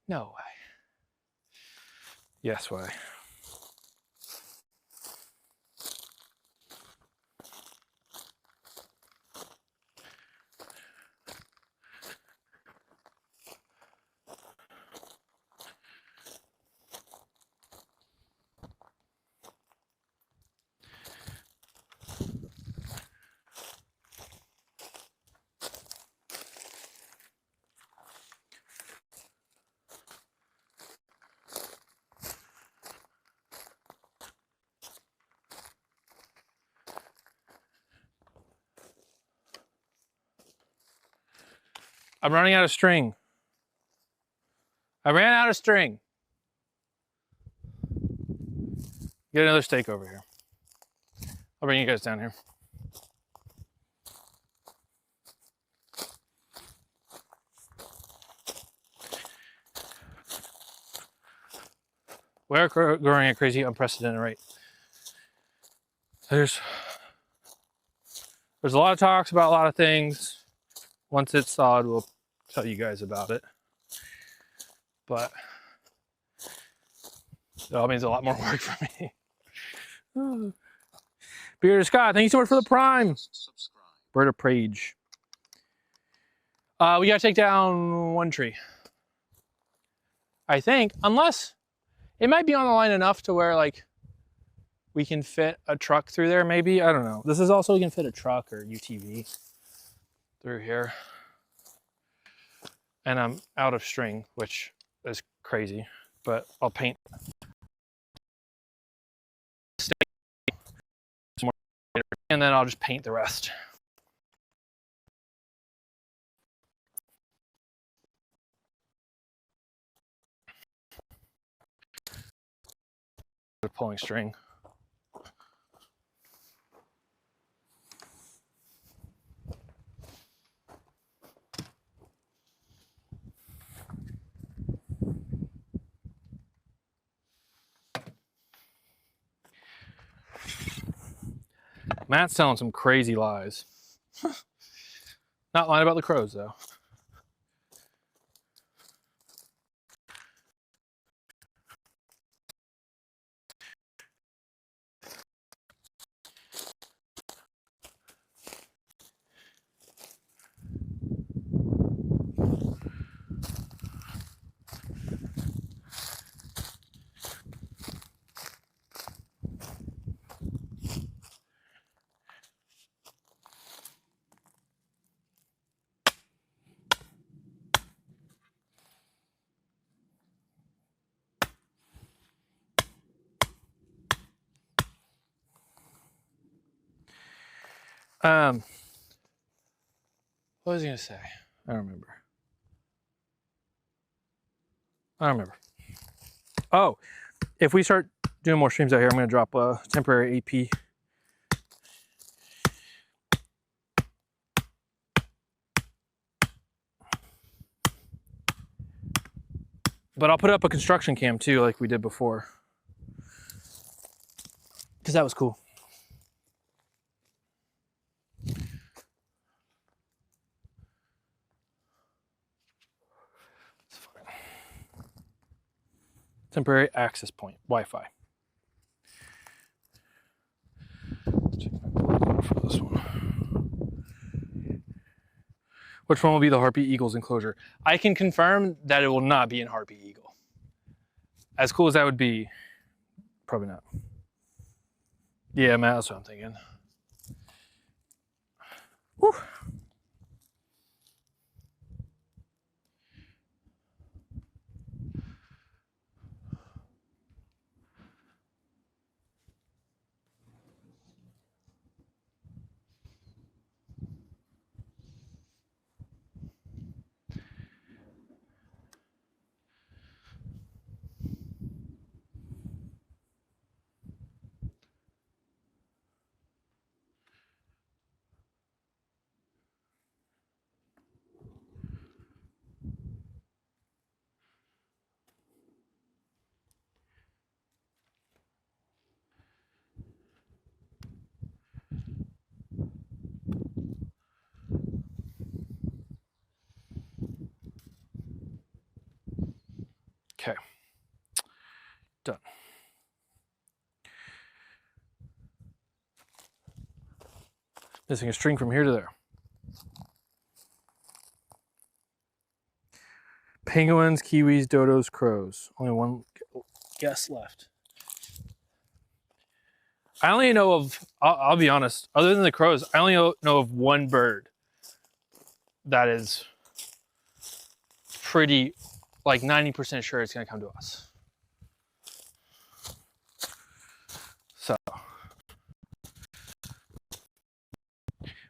No way. Yes way. I'm running out of string. I ran out of string. Get another steak over here. I'll bring you guys down here. We're growing at a crazy, unprecedented rate. There's a lot of talks about a lot of things. Once it's thawed, we'll tell you guys about it. But it all means a lot more work for me. Bearded Scott, thank you so much for the prime. Bird of Prage. We gotta take down one tree. I think, unless it might be on the line enough to where like we can fit a truck through there, maybe. I don't know. This is also, we can fit a truck or UTV through here. And I'm out of string, which is crazy, but I'll paint. And then I'll just paint the rest. Pulling string. Matt's telling some crazy lies. Not lying about the crows, though. What was I gonna say? I don't remember. Oh, if we start doing more streams out here, I'm gonna drop a temporary AP. But I'll put up a construction cam too, like we did before. Because that was cool. Temporary access point, Wi-Fi. Let's check my for this one. Which one will be the Harpy Eagle's enclosure? I can confirm that it will not be in Harpy Eagle. As cool as that would be, probably not. Yeah, Matt, that's what I'm thinking. Whew. Okay. Done. Missing a string from here to there. Penguins, kiwis, dodos, crows. Only one guess left. I only know of, I'll be honest, other than the crows, I only know of one bird that is pretty, like 90% sure it's gonna come to us. So,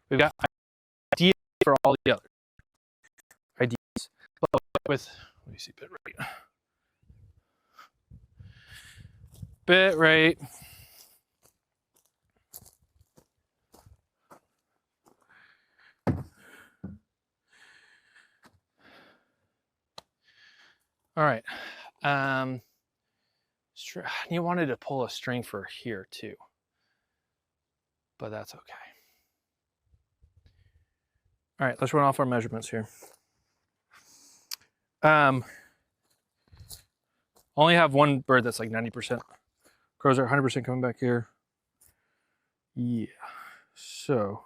we've got ideas for all the other ideas. But with, let me see, bit rate. Bit rate. All right. You wanted to pull a string for here too, but that's okay. All right, let's run off our measurements here. Only have one bird that's like 90%. Crows are 100% coming back here. Yeah. So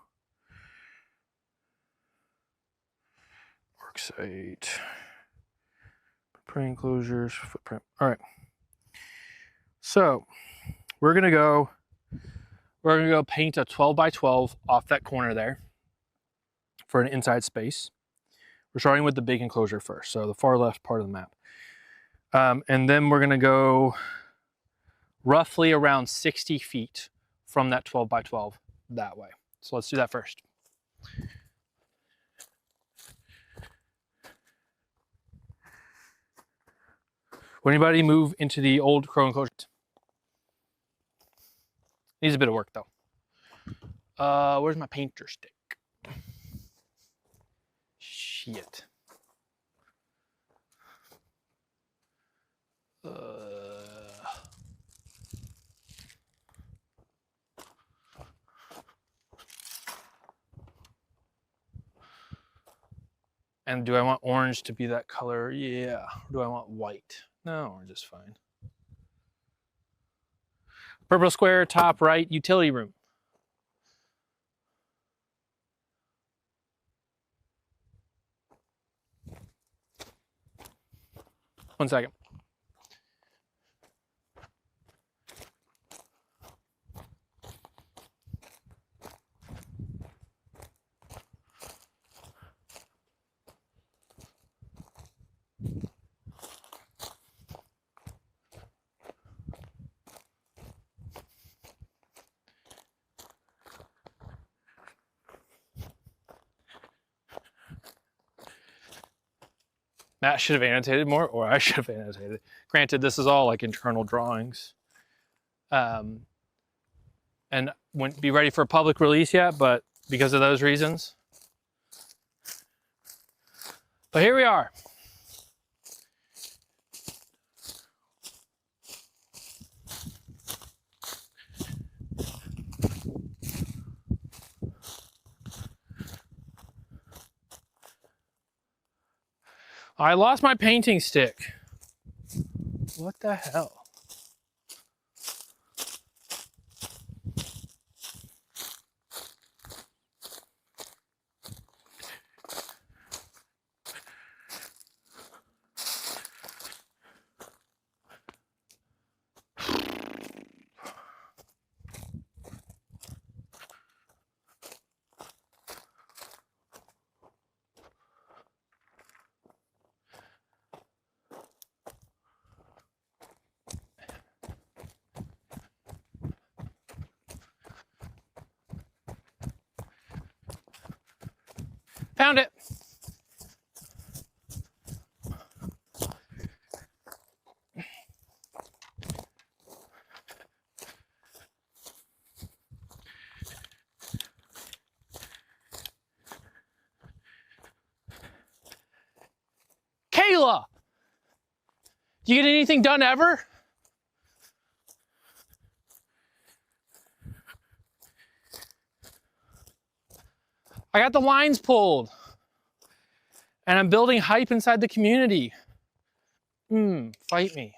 worksite, pre-enclosures, footprint. All right. So we're gonna go paint a 12 by 12 off that corner there for an inside space. We're starting with the big enclosure first, so the far left part of the map. And then we're gonna go roughly around 60 feet from that 12 by 12 that way. So let's do that first. Will anybody move into the old crow enclosure? Needs a bit of work though. Where's my painter stick? Shit. And do I want orange to be that color? Yeah. Or do I want white? No, orange is fine. Purple square, top right, utility room. One second. Matt should have annotated more, or I should have annotated. Granted, this is all like internal drawings. And wouldn't be ready for public release yet, but because of those reasons. But here we are. I lost my painting stick. What the hell? Found it. Kayla, do you get anything done ever? I got the lines pulled and I'm building hype inside the community. Fight me.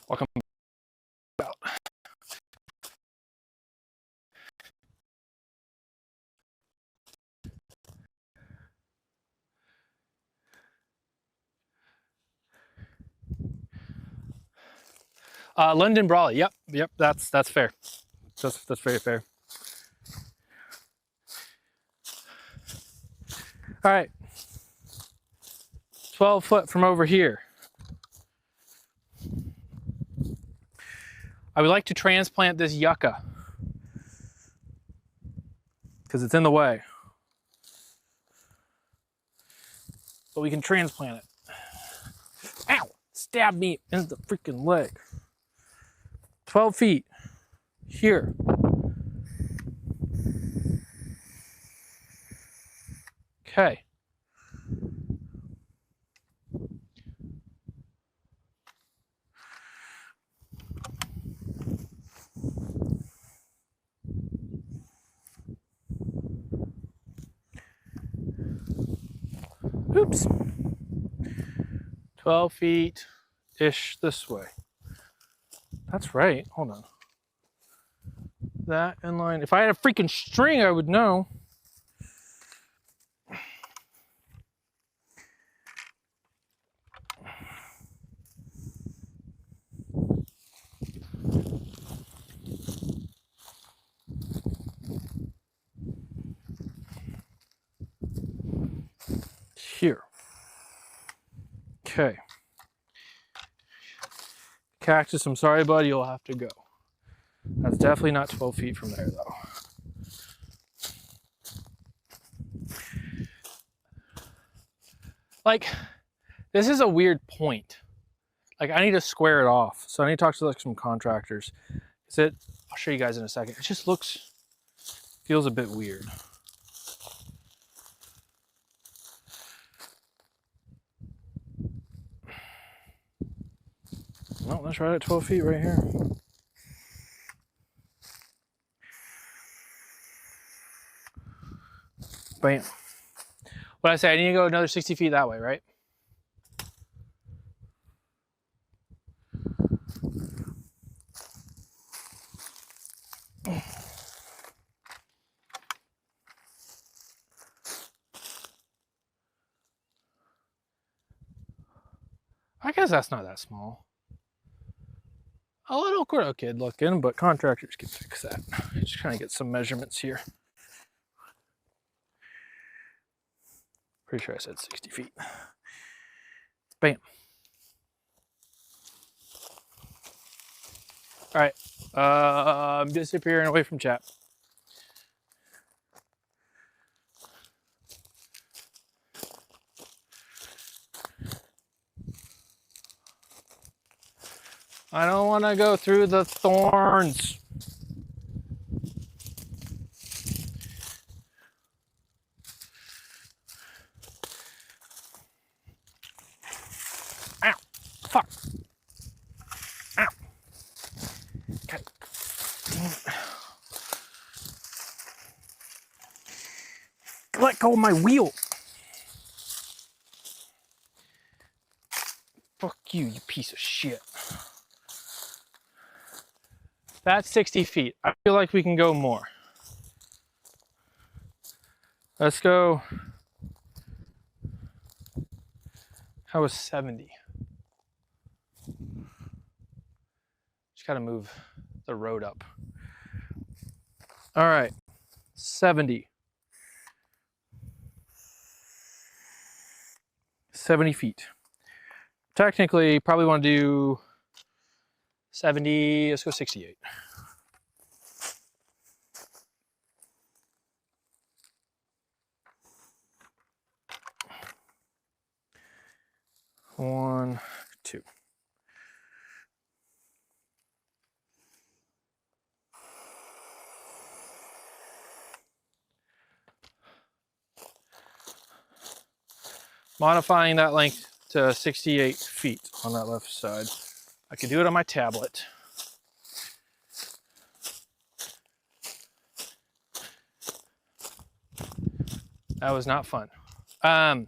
Welcome out. London Brawley. Yep. That's fair. That's very fair. All right. 12 foot from over here. I would like to transplant this yucca because it's in the way. But we can transplant it. Ow! Stabbed me in the freaking leg. 12 feet. Here. Okay. Oops. 12 feet-ish this way. That's right. Hold on. That in line. If I had a freaking string, I would know. Here. Okay. Cactus, I'm sorry, buddy, you'll have to go. That's definitely not 12 feet from there, though. Like, this is a weird point. Like, I need to square it off. So I need to talk to like some contractors. I'll show you guys in a second. It just feels a bit weird. No, that's right at 12 feet right here. Bam. What I say, I need to go another 60 feet that way, right? I guess that's not that small. A little Cordo kid looking, but contractors can fix that. Just trying to get some measurements here. Pretty sure I said 60 feet. Bam. All right. I'm disappearing away from chat. I don't want to go through the thorns. Ow. Fuck. Ow. God damn it. Let go of my wheel. Fuck you, you piece of shit. That's 60 feet. I feel like we can go more. Let's go. How was 70? Just gotta move the road up. All right, 70. 70 feet. Technically, probably want to do 70, let's go 68. One, two. modifying that length to 68 feet on that left side. I could do it on my tablet. That was not fun. Ow.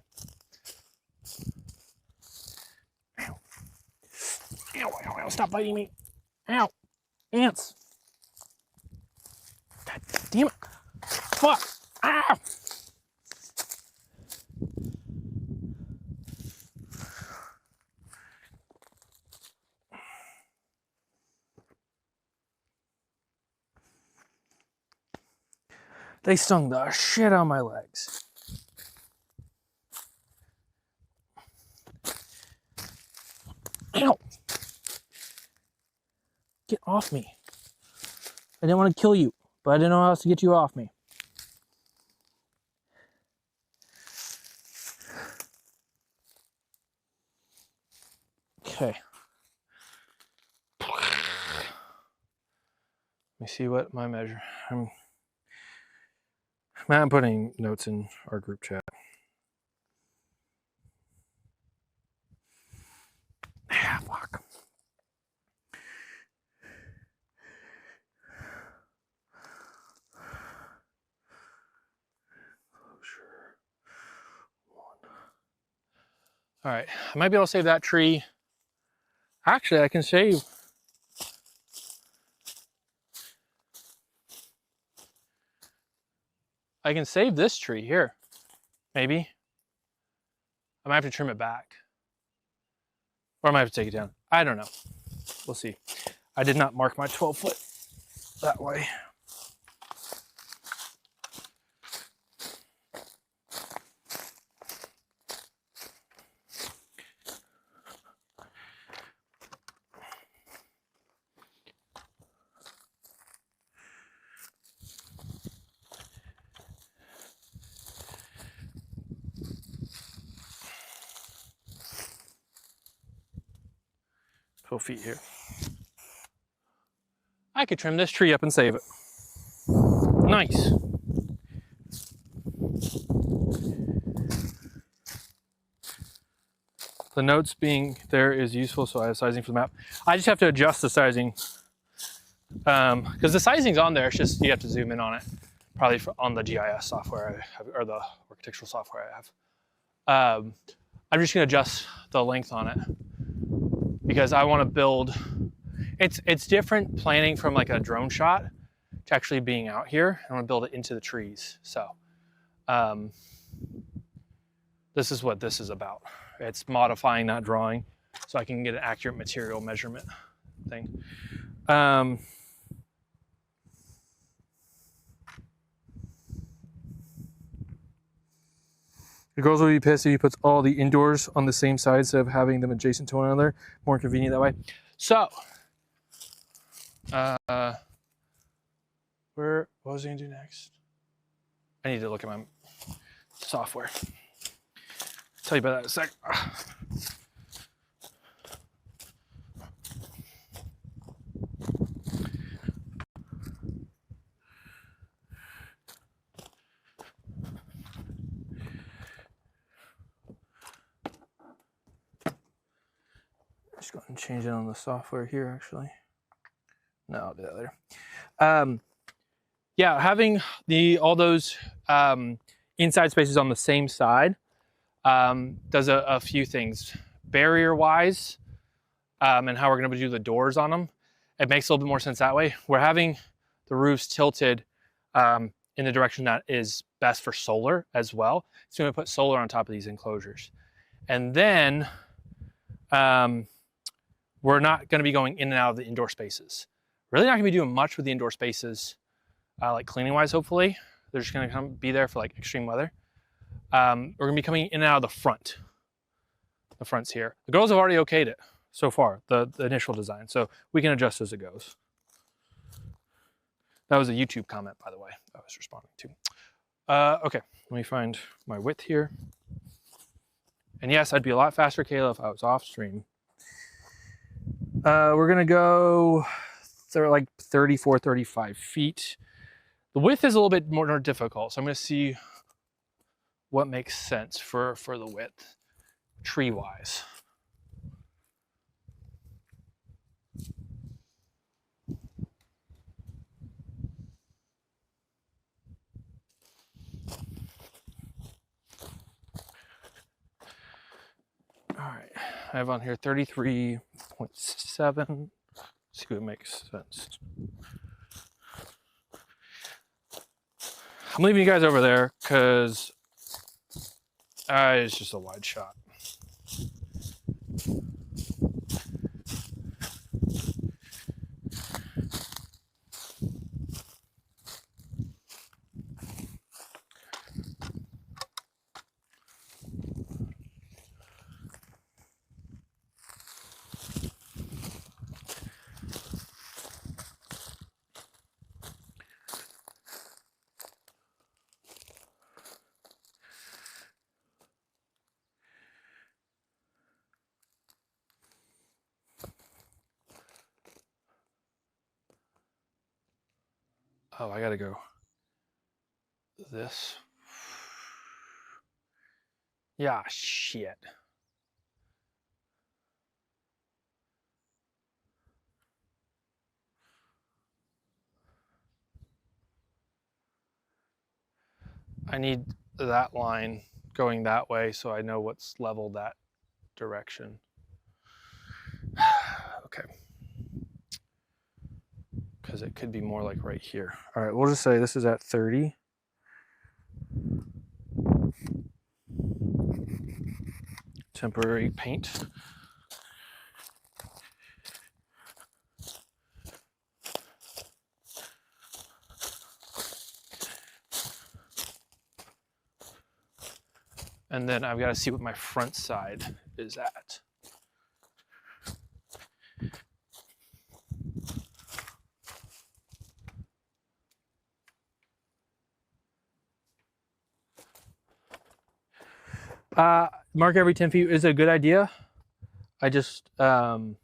Ow, ow, ow, stop biting me. Ow. Ants. God damn it. Fuck. Ow. They stung the shit out of my legs. Ow! Get off me. I didn't want to kill you, but I didn't know how else to get you off me. Okay. Let me see what my measure. I'm putting notes in our group chat. Ah, fuck. Enclosure 1. All right, I might be able to save that tree. Actually, I can save. I can save this tree here, maybe. I might have to trim it back. Or I might have to take it down. I don't know. We'll see. I did not mark my 12-foot that way. Feet here. I could trim this tree up and save it. Nice. The notes being there is useful, so I have sizing for the map. I just have to adjust the sizing because the sizing's on there. It's just you have to zoom in on it, probably on the GIS software I have, or the architectural software I have. I'm just going to adjust the length on it because I want to build. It's different planning from like a drone shot to actually being out here. I want to build it into the trees. So this is what this is about. It's modifying that drawing so I can get an accurate material measurement thing. The girls will be pissed if he puts all the indoors on the same side instead of having them adjacent to one another. More convenient that way. So, what was I gonna do next? I need to look at my software. I'll tell you about that in a sec. Just go ahead and change it on the software here, actually. No, I'll do that later. Yeah, having all those inside spaces on the same side does a few things. Barrier-wise, and how we're going to do the doors on them, it makes a little bit more sense that way. We're having the roofs tilted in the direction that is best for solar as well. So we're going to put solar on top of these enclosures. And then we're not going to be going in and out of the indoor spaces. Really not going to be doing much with the indoor spaces, like cleaning wise, hopefully. They're just going to be there for like extreme weather. We're going to be coming in and out of the front. The front's here. The girls have already okayed it so far, the initial design. So we can adjust as it goes. That was a YouTube comment, by the way, I was responding to. Okay, let me find my width here. And yes, I'd be a lot faster, Kayla, if I was off stream. We're going to go like 34, 35 feet. The width is a little bit more difficult, so I'm going to see what makes sense for the width. tree-wise. All right, I have on here 33.7. See what makes sense. I'm leaving you guys over there because it's just a wide shot. Oh, I gotta go this. Yeah, shit. I need that line going that way so I know what's leveled that direction. Okay. Because it could be more like right here. All right, we'll just say this is at 30. Temporary paint. And then I've got to see what my front side is at. Mark every 10 feet is a good idea. I just have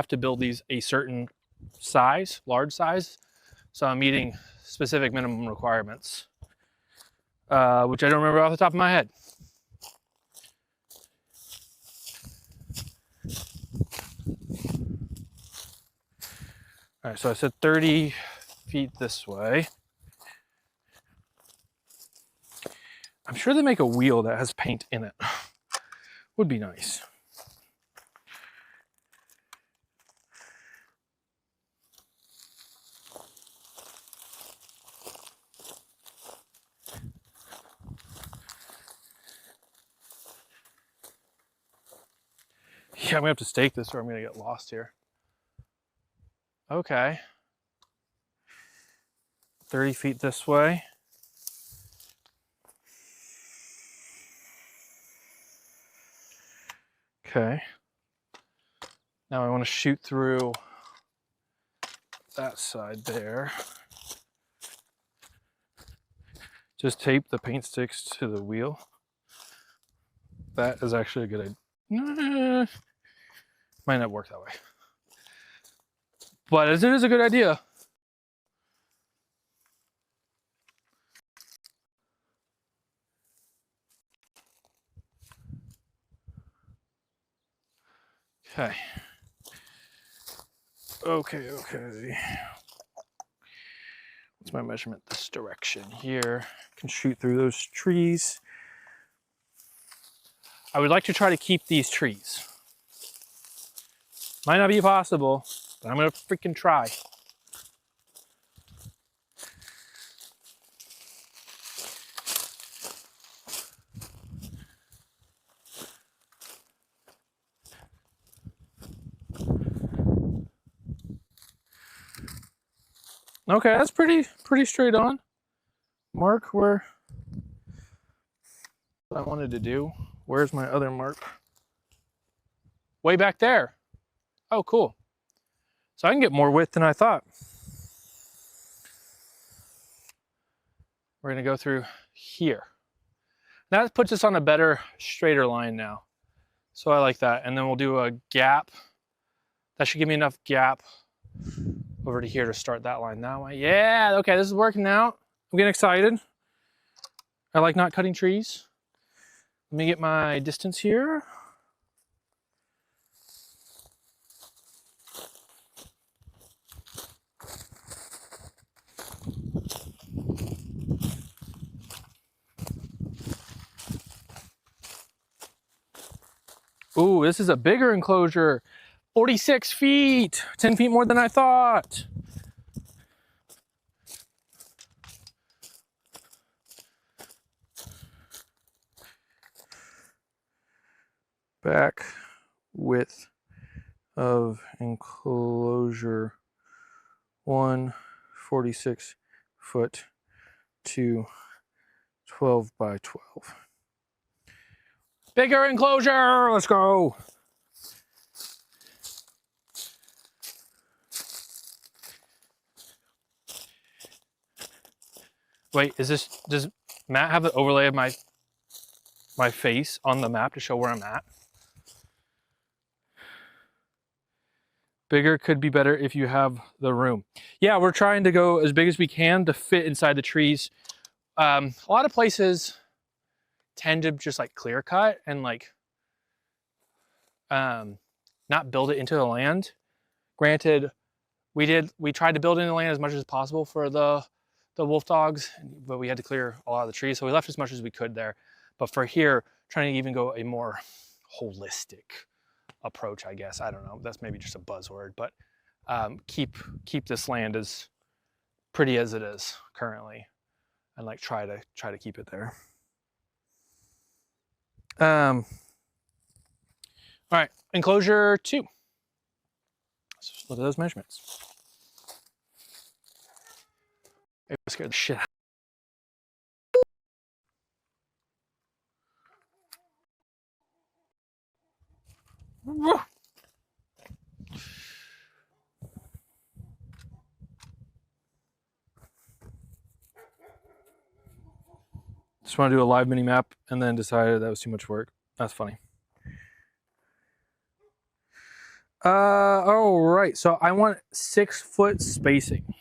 to build these a certain size, large size. So I'm meeting specific minimum requirements, which I don't remember off the top of my head. All right, so I said 30 feet this way. I'm sure they make a wheel that has paint in it. Would be nice. Yeah, I'm gonna have to stake this or I'm gonna get lost here. Okay. 30 feet this way. Okay. Now I want to shoot through that side there. Just tape the paint sticks to the wheel. That is actually a good idea. Might not work that way. But it is a good idea. Okay. Okay. What's my measurement? This direction here. Can shoot through those trees. I would like to try to keep these trees. Might not be possible, but I'm gonna freaking try. Okay, that's pretty straight on. Mark where I wanted to do. Where's my other mark? Way back there. Oh, cool. So I can get more width than I thought. We're gonna go through here. That puts us on a better, straighter line now. So I like that. And then we'll do a gap. That should give me enough gap over to here to start that line that way. Yeah, okay, this is working now. I'm getting excited. I like not cutting trees. Let me get my distance here. Ooh, this is a bigger enclosure. 46 feet, 10 feet more than I thought. Back width of enclosure 1, 46 foot to 12 by 12. Bigger enclosure, let's go. Wait, does Matt have the overlay of my face on the map to show where I'm at? Bigger could be better if you have the room. Yeah, we're trying to go as big as we can to fit inside the trees. A lot of places tend to just like clear cut and like not build it into the land. Granted, we tried to build in the land as much as possible for the wolf dogs, but we had to clear a lot of the trees, so we left as much as we could there. But for here, trying to even go a more holistic approach, I guess. I don't know. That's maybe just a buzzword, but keep this land as pretty as it is currently, and like try to keep it there. All right, enclosure 2. Let's look at those measurements. It scared the shit out. Just want to do a live mini map and then decided that was too much work. That's funny. All right, so I want 6 foot spacing.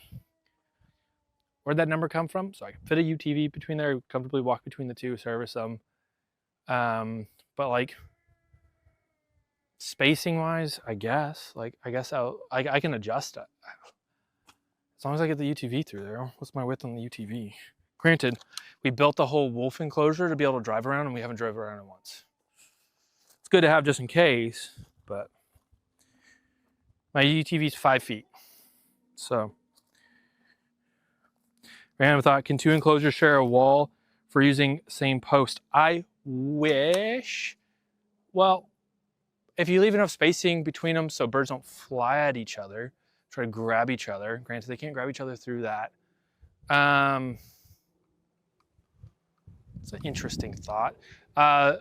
Where'd that number come from? So I can fit a UTV between there, comfortably walk between the two, service them. But like spacing wise, I guess I can adjust it. As long as I get the UTV through there. What's my width on the UTV? Granted, we built the whole wolf enclosure to be able to drive around, and we haven't drove around it once. It's good to have just in case, but my UTV is 5 feet. So, random thought, can 2 enclosures share a wall for using same post? I wish. Well, if you leave enough spacing between them so birds don't fly at each other, try to grab each other. Granted, they can't grab each other through that. It's an interesting thought. I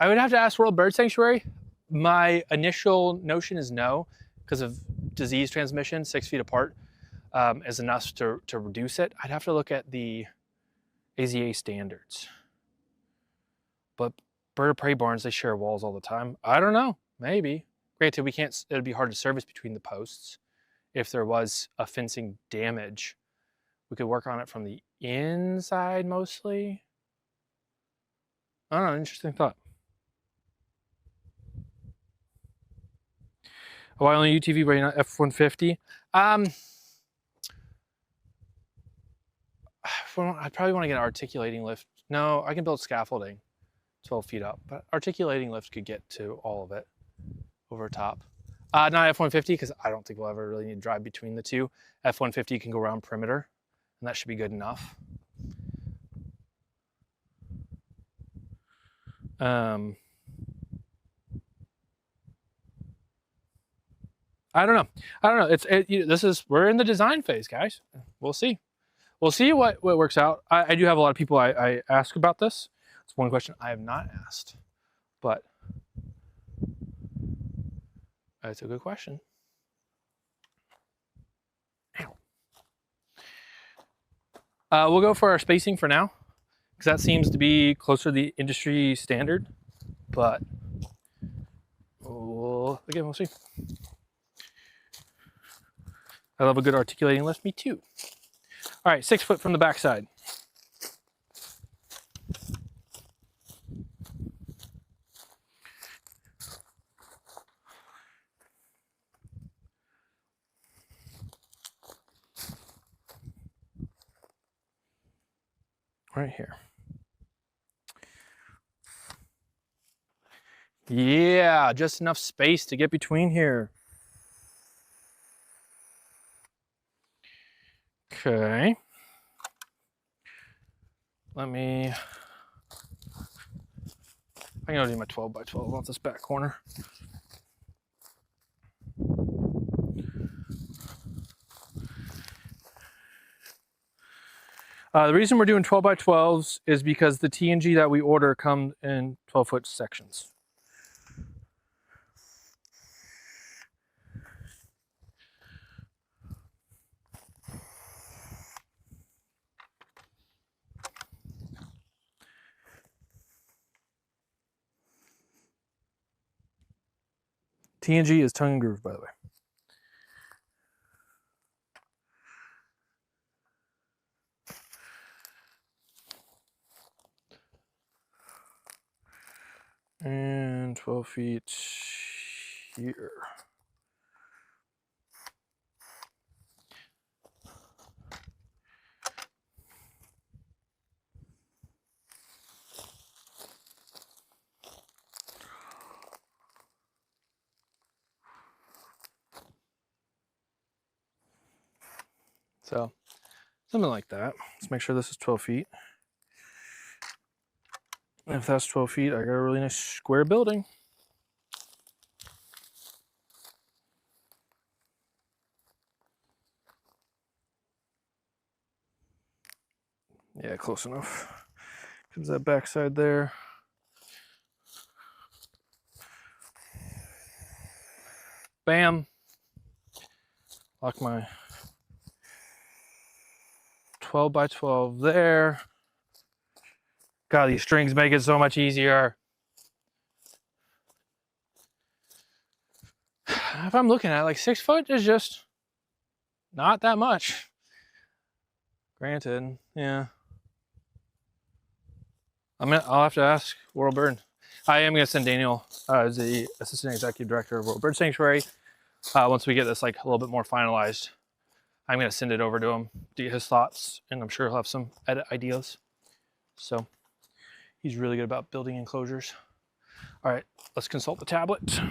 would have to ask World Bird Sanctuary. My initial notion is no, because of disease transmission. 6 feet apart is enough to reduce it. I'd have to look at the AZA standards. But bird of prey barns, they share walls all the time. I don't know, maybe. Granted, we can't, it'd be hard to service between the posts. If there was a fencing damage, we could work on it from the inside mostly. I don't know, interesting thought. Why only UTV, but not F-150? I'd probably want to get an articulating lift. No, I can build scaffolding 12 feet up, but articulating lift could get to all of it over top. Not F-150, because I don't think we'll ever really need to drive between the two. F-150 can go around perimeter, and that should be good enough. I don't know. We're in the design phase, guys. We'll see. We'll see what works out. I do have a lot of people I ask about this. It's one question I have not asked, but it's a good question. We'll go for our spacing for now, because that seems to be closer to the industry standard, but again, we'll see. I love a good articulating lift, me too. All right, 6 foot from the backside. right here. Yeah, just enough space to get between here. Okay. I can go do my 12 by 12 off this back corner. The reason we're doing 12 by 12s is because the TNG that we order come in 12-foot sections. TNG is tongue and groove, by the way. And 12 feet here. So something like that. Let's make sure this is 12 feet. And if that's 12 feet, I got a really nice square building. Yeah, close enough. Comes that backside there. Bam. Lock my 12 by 12 there. God, these strings make it so much easier. If I'm looking at it, like 6 foot is just not that much. Granted, yeah. I'll have to ask World Bird. I am gonna send Daniel as the assistant executive director of World Bird Sanctuary. Once we get this like a little bit more finalized, I'm gonna send it over to him to get his thoughts, and I'm sure he'll have some edit ideas. So he's really good about building enclosures. All right, let's consult the tablet.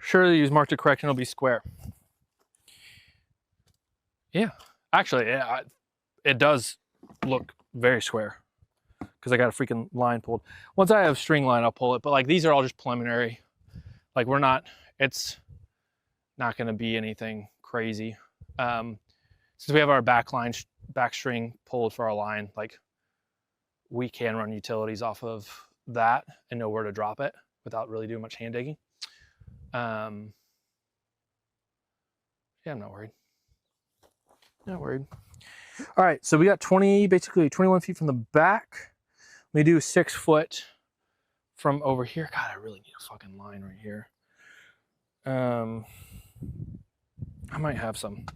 Surely use mark to correct and it'll be square. Yeah, actually, it does look very square because I got a freaking line pulled. Once I have string line, I'll pull it. But like these are all just preliminary. Like it's not going to be anything crazy. Since we have our back string pulled for our line, like we can run utilities off of that and know where to drop it without really doing much hand digging. Yeah, I'm not worried. Not worried. All right, so we got basically 21 feet from the back. We do 6 foot from over here. God, I really need a fucking line right here. I might have some.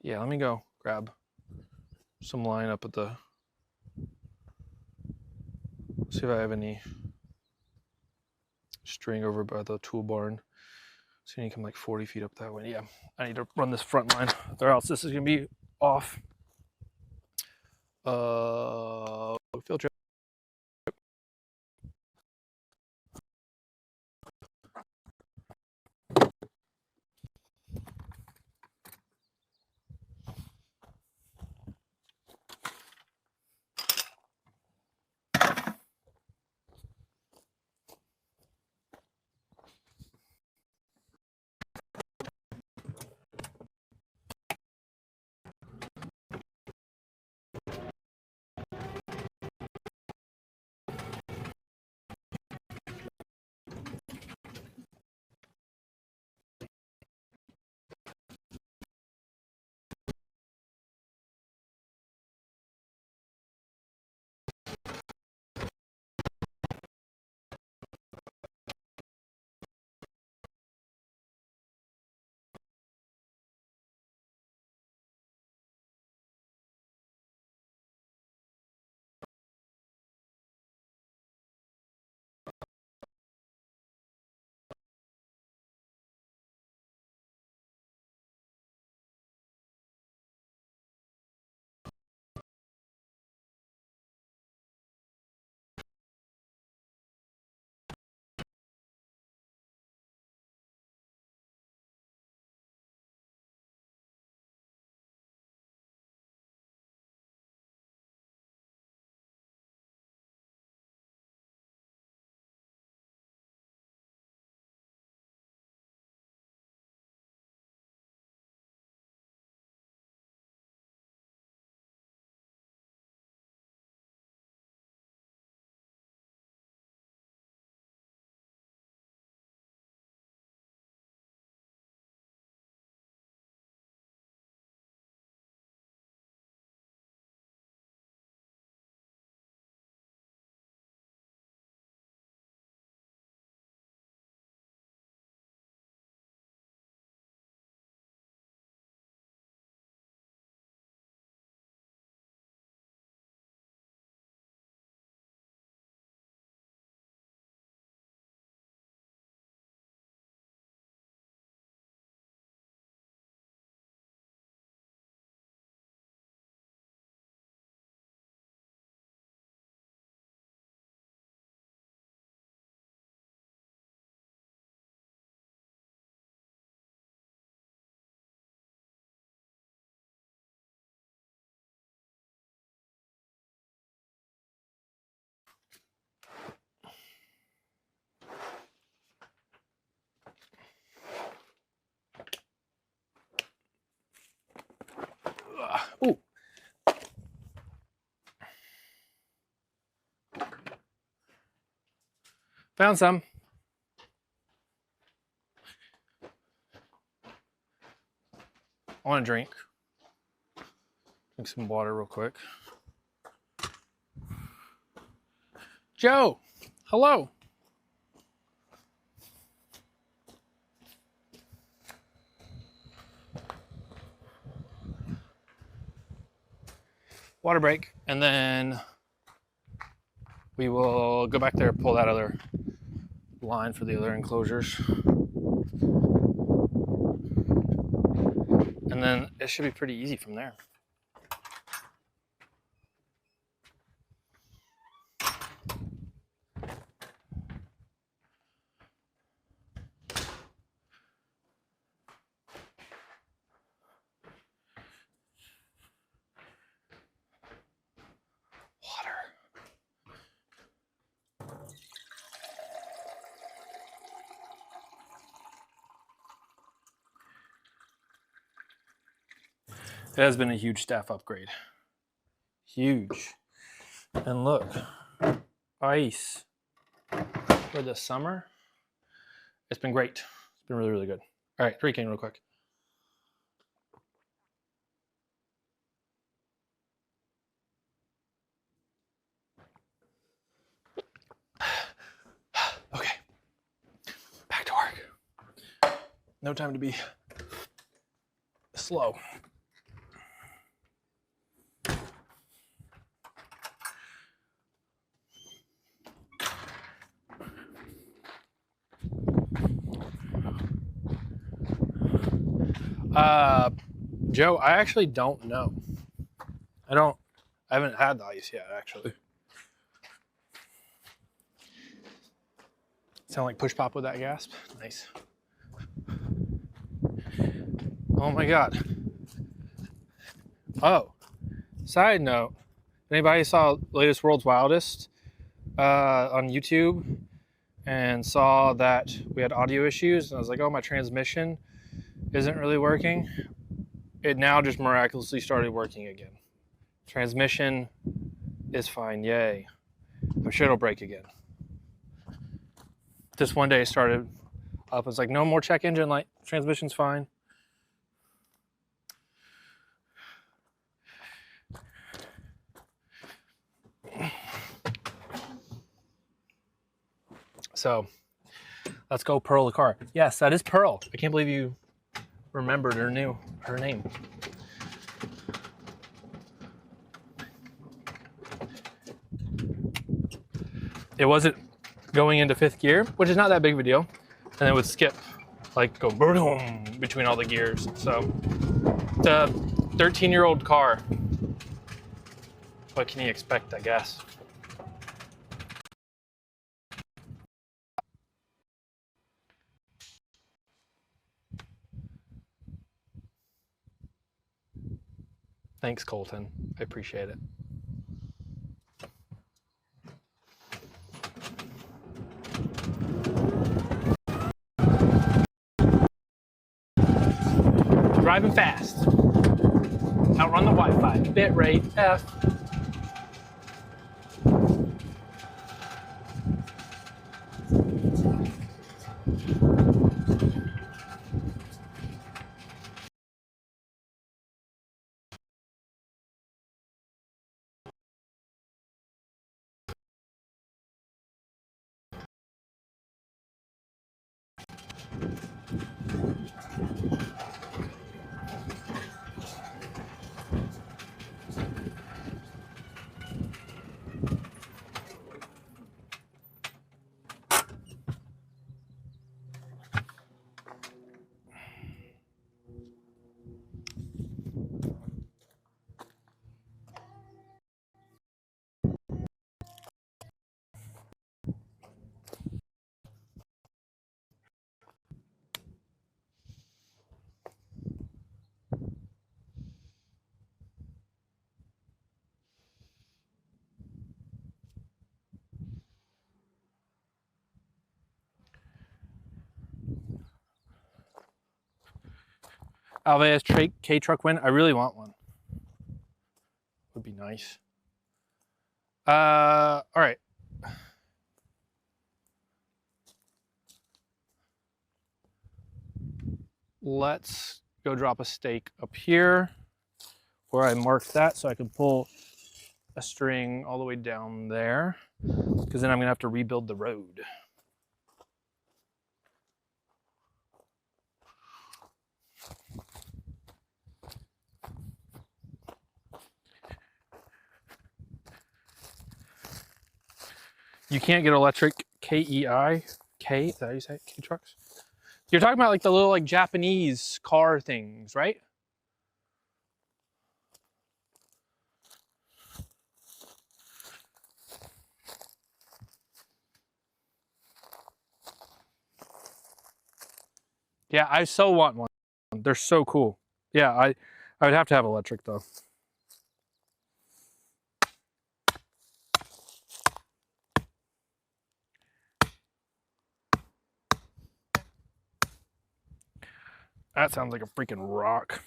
Yeah, let me go grab some line up at the, see if I have any string over by the tool barn. So you can come like 40 feet up that way. Yeah, I need to run this front line or else this is gonna be off. Field trip. Found some. I want to drink. Drink some water real quick. Joe, hello. Water break, and then we will go back there and pull that other line for the other enclosures. And then it should be pretty easy from there. It has been a huge staff upgrade. Huge. And look, ice for the summer. It's been great. It's been really, really good. All right, drinking real quick. Okay, back to work. No time to be slow. Joe, I actually don't know. I haven't had the ice yet, actually. Sound like push pop with that gasp? Nice. Oh my God. Oh, side note, anybody saw latest World's Wildest on YouTube and saw that we had audio issues, and I was like, oh, my transmission isn't really working. It now just miraculously started working again. Transmission is fine, yay. I'm sure it'll break again. Just one day it started up, it's like, no more check engine light, transmission's fine. So let's go Pearl the car. Yes, that is Pearl. I can't believe you remembered her name. It wasn't going into 5th gear, which is not that big of a deal. And it would skip, like go boom between all the gears. So it's a 13-year-old car. What can you expect, I guess? Thanks, Colton. I appreciate it. Driving fast. Outrun the Wi-Fi. Bit rate F. Alveus K-Truck win. I really want one. Would be nice. All right. let's go drop a stake up here where I marked that so I can pull a string all the way down there, because then I'm gonna have to rebuild the road. You can't get electric KEI? K, is that how you say it? K trucks? You're talking about like the little like Japanese car things, right? Yeah, I so want one. They're so cool. Yeah, I would have to have electric though. That sounds like a freaking rock.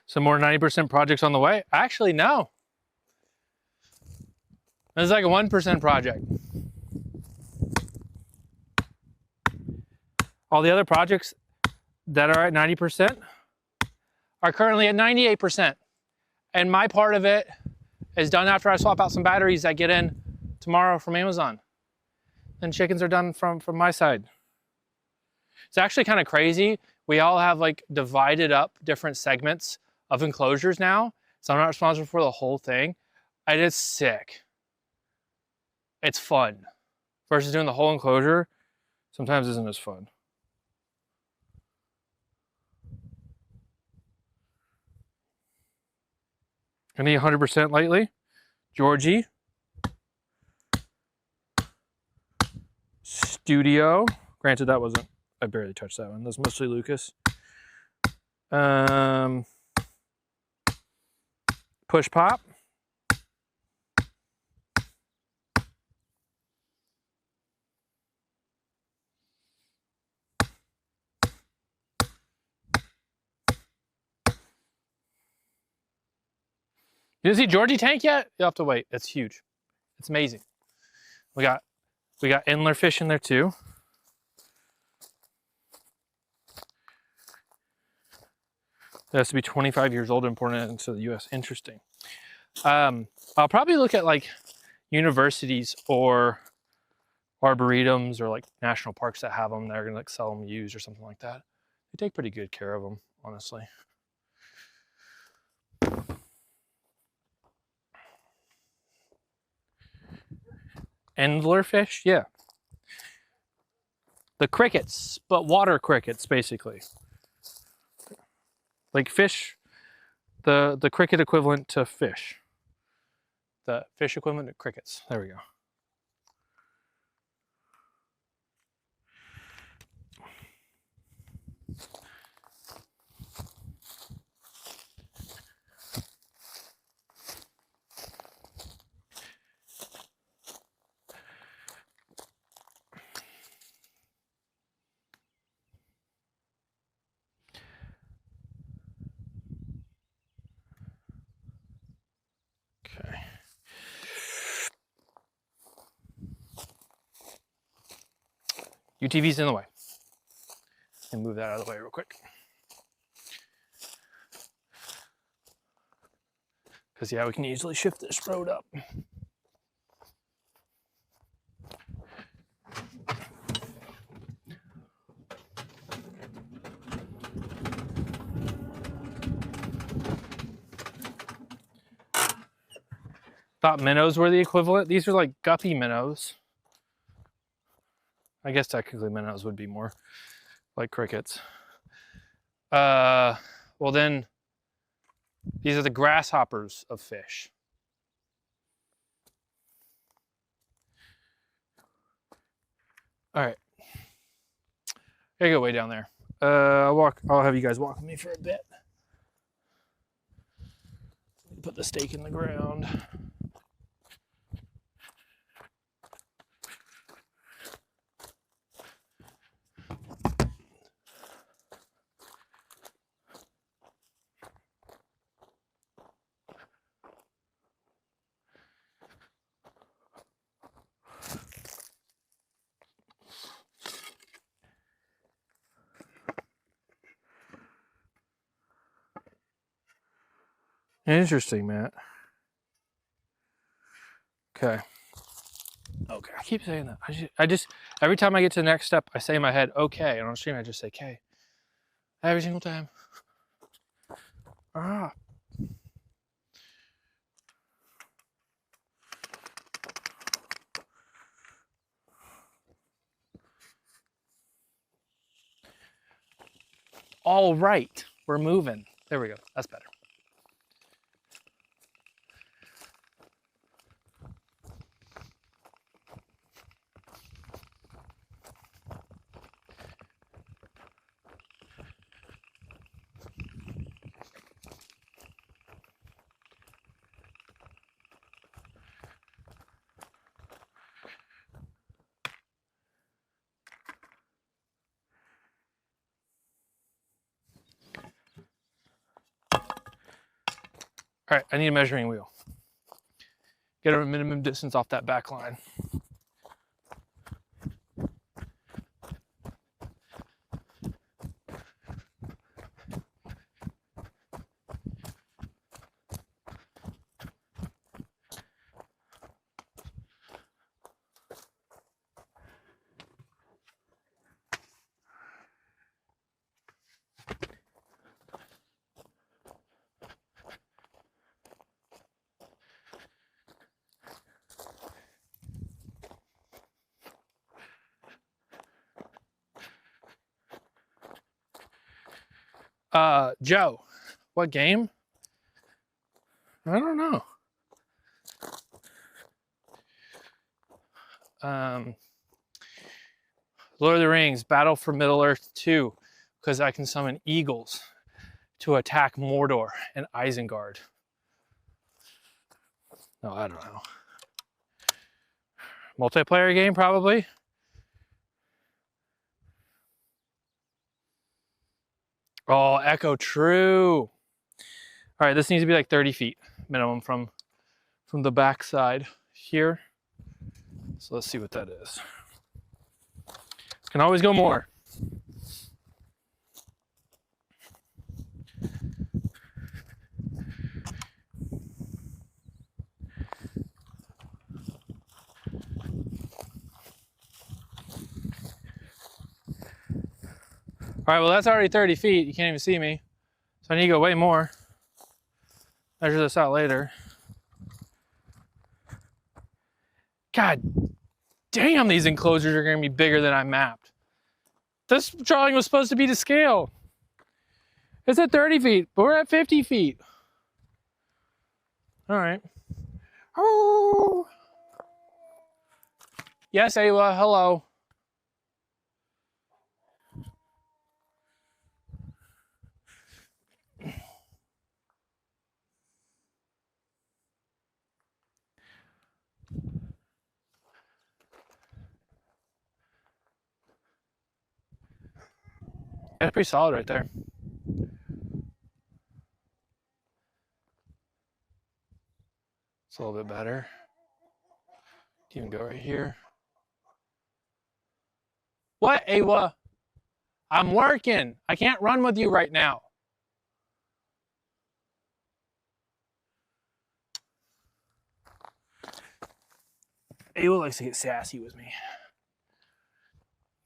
Some more 90% projects on the way? Actually, no. This is like a 1% project. All the other projects that are at 90% are currently at 98%. And my part of it is done after I swap out some batteries that get in tomorrow from Amazon. And chickens are done from my side. It's actually kind of crazy. We all have like divided up different segments of enclosures now. So I'm not responsible for the whole thing. It is sick. It's fun. Versus doing the whole enclosure, sometimes isn't as fun. Any 100% lately? Georgie. Studio. Granted, that wasn't, I barely touched that one. That's mostly Lucas. Push pop. You didn't see Georgie tank yet? You'll have to wait. It's huge. It's amazing. We got Endler fish in there too. It has to be 25 years old and imported into the US. Interesting. I'll probably look at like universities or arboretums or like national parks that have them. They're gonna like sell them used or something like that. They take pretty good care of them, honestly. Endler fish, yeah. The crickets, but water crickets, basically. Like fish, the cricket equivalent to fish. The fish equivalent to crickets. There we go. Okay. UTV's in the way. And move that out of the way real quick. Because yeah, we can easily shift this road up. Thought minnows were the equivalent. These are like guppy minnows. I guess technically minnows would be more like crickets. Well then, these are the grasshoppers of fish. All right. Gotta go way down there. I'll have you guys walk with me for a bit. Put the stake in the ground. Interesting, Matt. Okay. Okay. I keep saying that. I just every time I get to the next step, I say in my head, okay. And on stream, I just say K. Every single time. Ah. All right. We're moving. There we go. That's better. All right, I need a measuring wheel. Get a minimum distance off that back line. Joe, what game? I don't know. Lord of the Rings, Battle for Middle-earth 2, because I can summon eagles to attack Mordor and Isengard. No, I don't know. Multiplayer game, probably. Oh, Echo, true. All right, this needs to be like 30 feet minimum from the back side here. So let's see what that is. Can always go more. All right, well, that's already 30 feet. You can't even see me. So I need to go way more. Measure this out later. God damn, these enclosures are going to be bigger than I mapped. This drawing was supposed to be to scale. It's at 30 feet, but we're at 50 feet. All right. Oh. Yes, Ayla, hello. That's pretty solid right there. It's a little bit better. You can go right here. What, Ayla? I'm working. I can't run with you right now. Ayla likes to get sassy with me.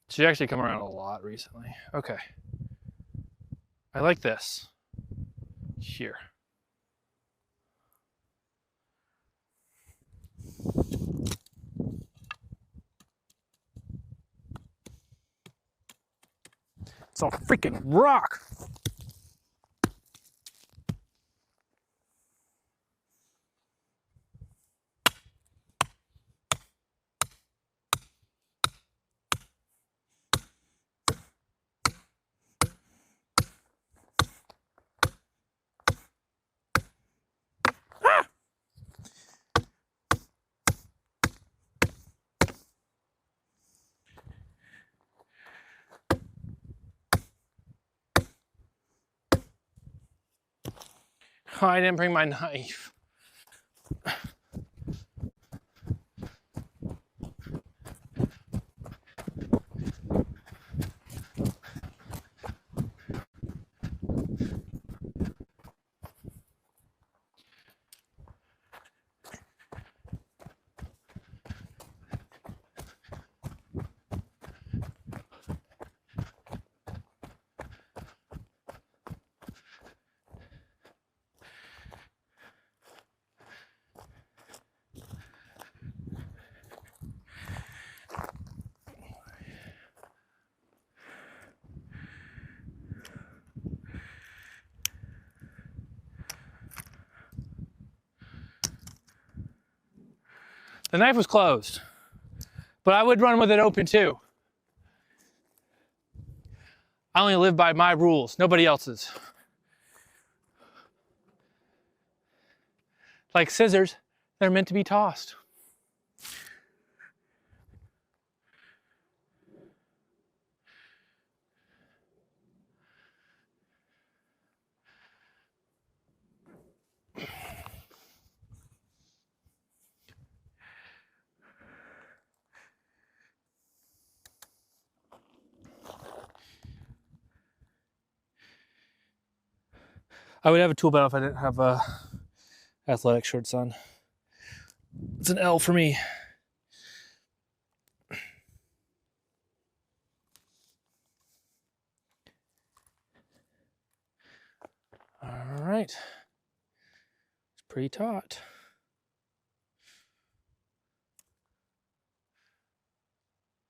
She's actually come around a lot recently. Okay. I like this. Here. It's a freaking rock. Oh, I didn't bring my knife. The knife was closed, but I would run with it open too. I only live by my rules, nobody else's. Like scissors, they're meant to be tossed. I would have a tool belt if I didn't have athletic shorts on. It's an L for me. All right. It's pretty taut.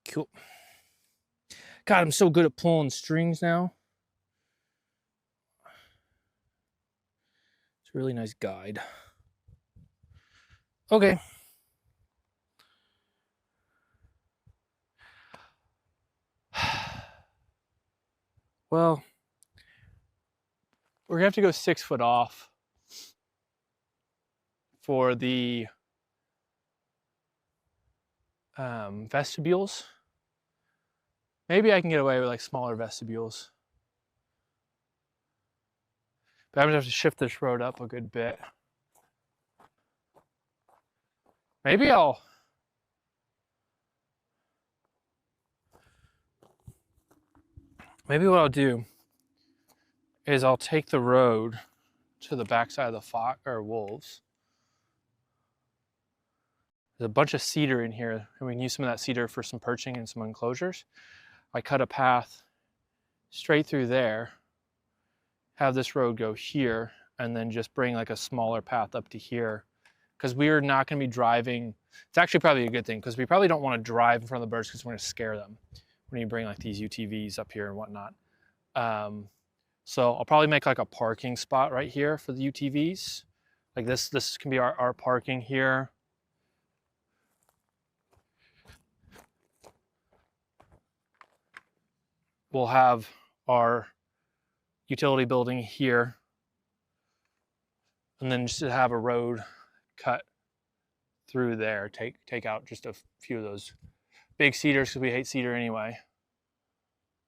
Cool. God, I'm so good at pulling strings now. It's a really nice guide. Okay. Well, we're gonna have to go 6 foot off for the vestibules. Maybe I can get away with like smaller vestibules. But I'm gonna have to shift this road up a good bit. Maybe what I'll do is I'll take the road to the backside of the wolves. There's a bunch of cedar in here, and we can use some of that cedar for some perching and some enclosures. I cut a path straight through there, have this road go here, and then just bring like a smaller path up to here. Because we're not going to be driving. It's actually probably a good thing, because we probably don't want to drive in front of the birds because we're going to scare them when you bring like these UTVs up here and whatnot. So I'll probably make like a parking spot right here for the UTVs. Like this can be our parking here. We'll have our utility building here, and then just have a road cut through there. Take out just a few of those big cedars because we hate cedar anyway.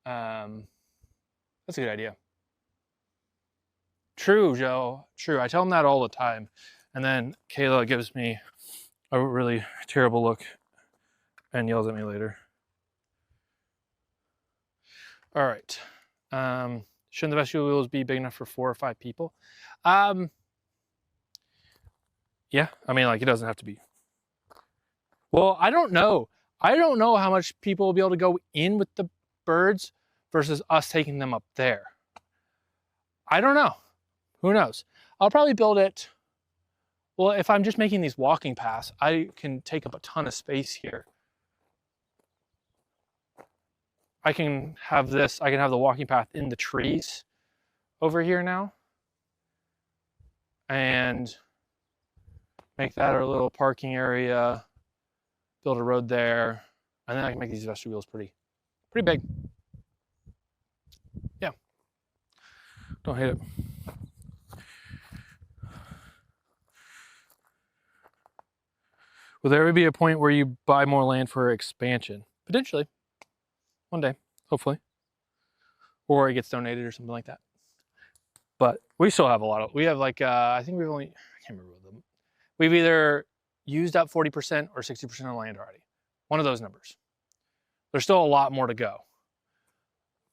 That's a good idea. True, Joe. True. I tell him that all the time, and then Kayla gives me a really terrible look and yells at me later. All right. Shouldn't the vestibule wheels be big enough for 4 or 5 people? Yeah, I mean, like, it doesn't have to be. Well, I don't know. I don't know how much people will be able to go in with the birds versus us taking them up there. I don't know. Who knows? I'll probably build it. Well, if I'm just making these walking paths, I can take up a ton of space here. I can have this, I can have the walking path in the trees over here now. And make that our little parking area, build a road there, and then I can make these vestibules pretty big. Yeah. Don't hate it. Will there ever be a point where you buy more land for expansion? Potentially. One day, hopefully. Or it gets donated or something like that. But we still have a lot of, we have like, I think we've only, I can't remember them. We've either used up 40% or 60% of land already. One of those numbers. There's still a lot more to go.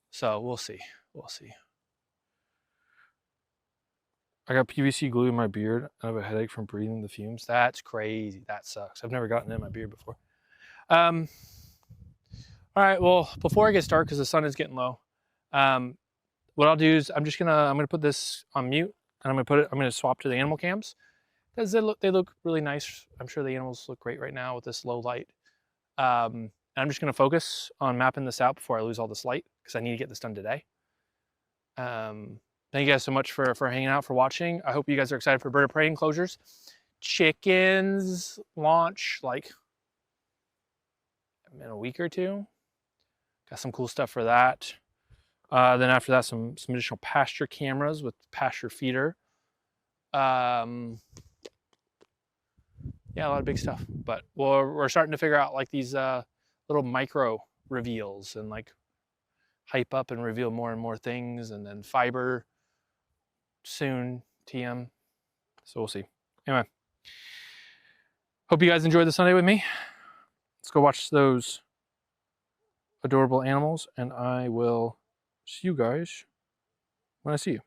So we'll see. We'll see. I got PVC glue in my beard. I have a headache from breathing the fumes. That's crazy. That sucks. I've never gotten it in my beard before. All right, well, before it gets dark, because the sun is getting low, what I'll do is I'm gonna put this on mute, and I'm gonna swap to the animal cams, because they look really nice. I'm sure the animals look great right now with this low light. And I'm just gonna focus on mapping this out before I lose all this light, because I need to get this done today. Thank you guys so much for hanging out, for watching. I hope you guys are excited for bird of prey enclosures. chickens launch like in a week or two. Got some cool stuff for that. Then after that, some additional pasture cameras with pasture feeder. Yeah, a lot of big stuff. But we're starting to figure out like these little micro reveals and like hype up and reveal more and more things, and then fiber soon, TM. So we'll see. Anyway, hope you guys enjoyed the Sunday with me. Let's go watch those adorable animals, and I will see you guys when I see you.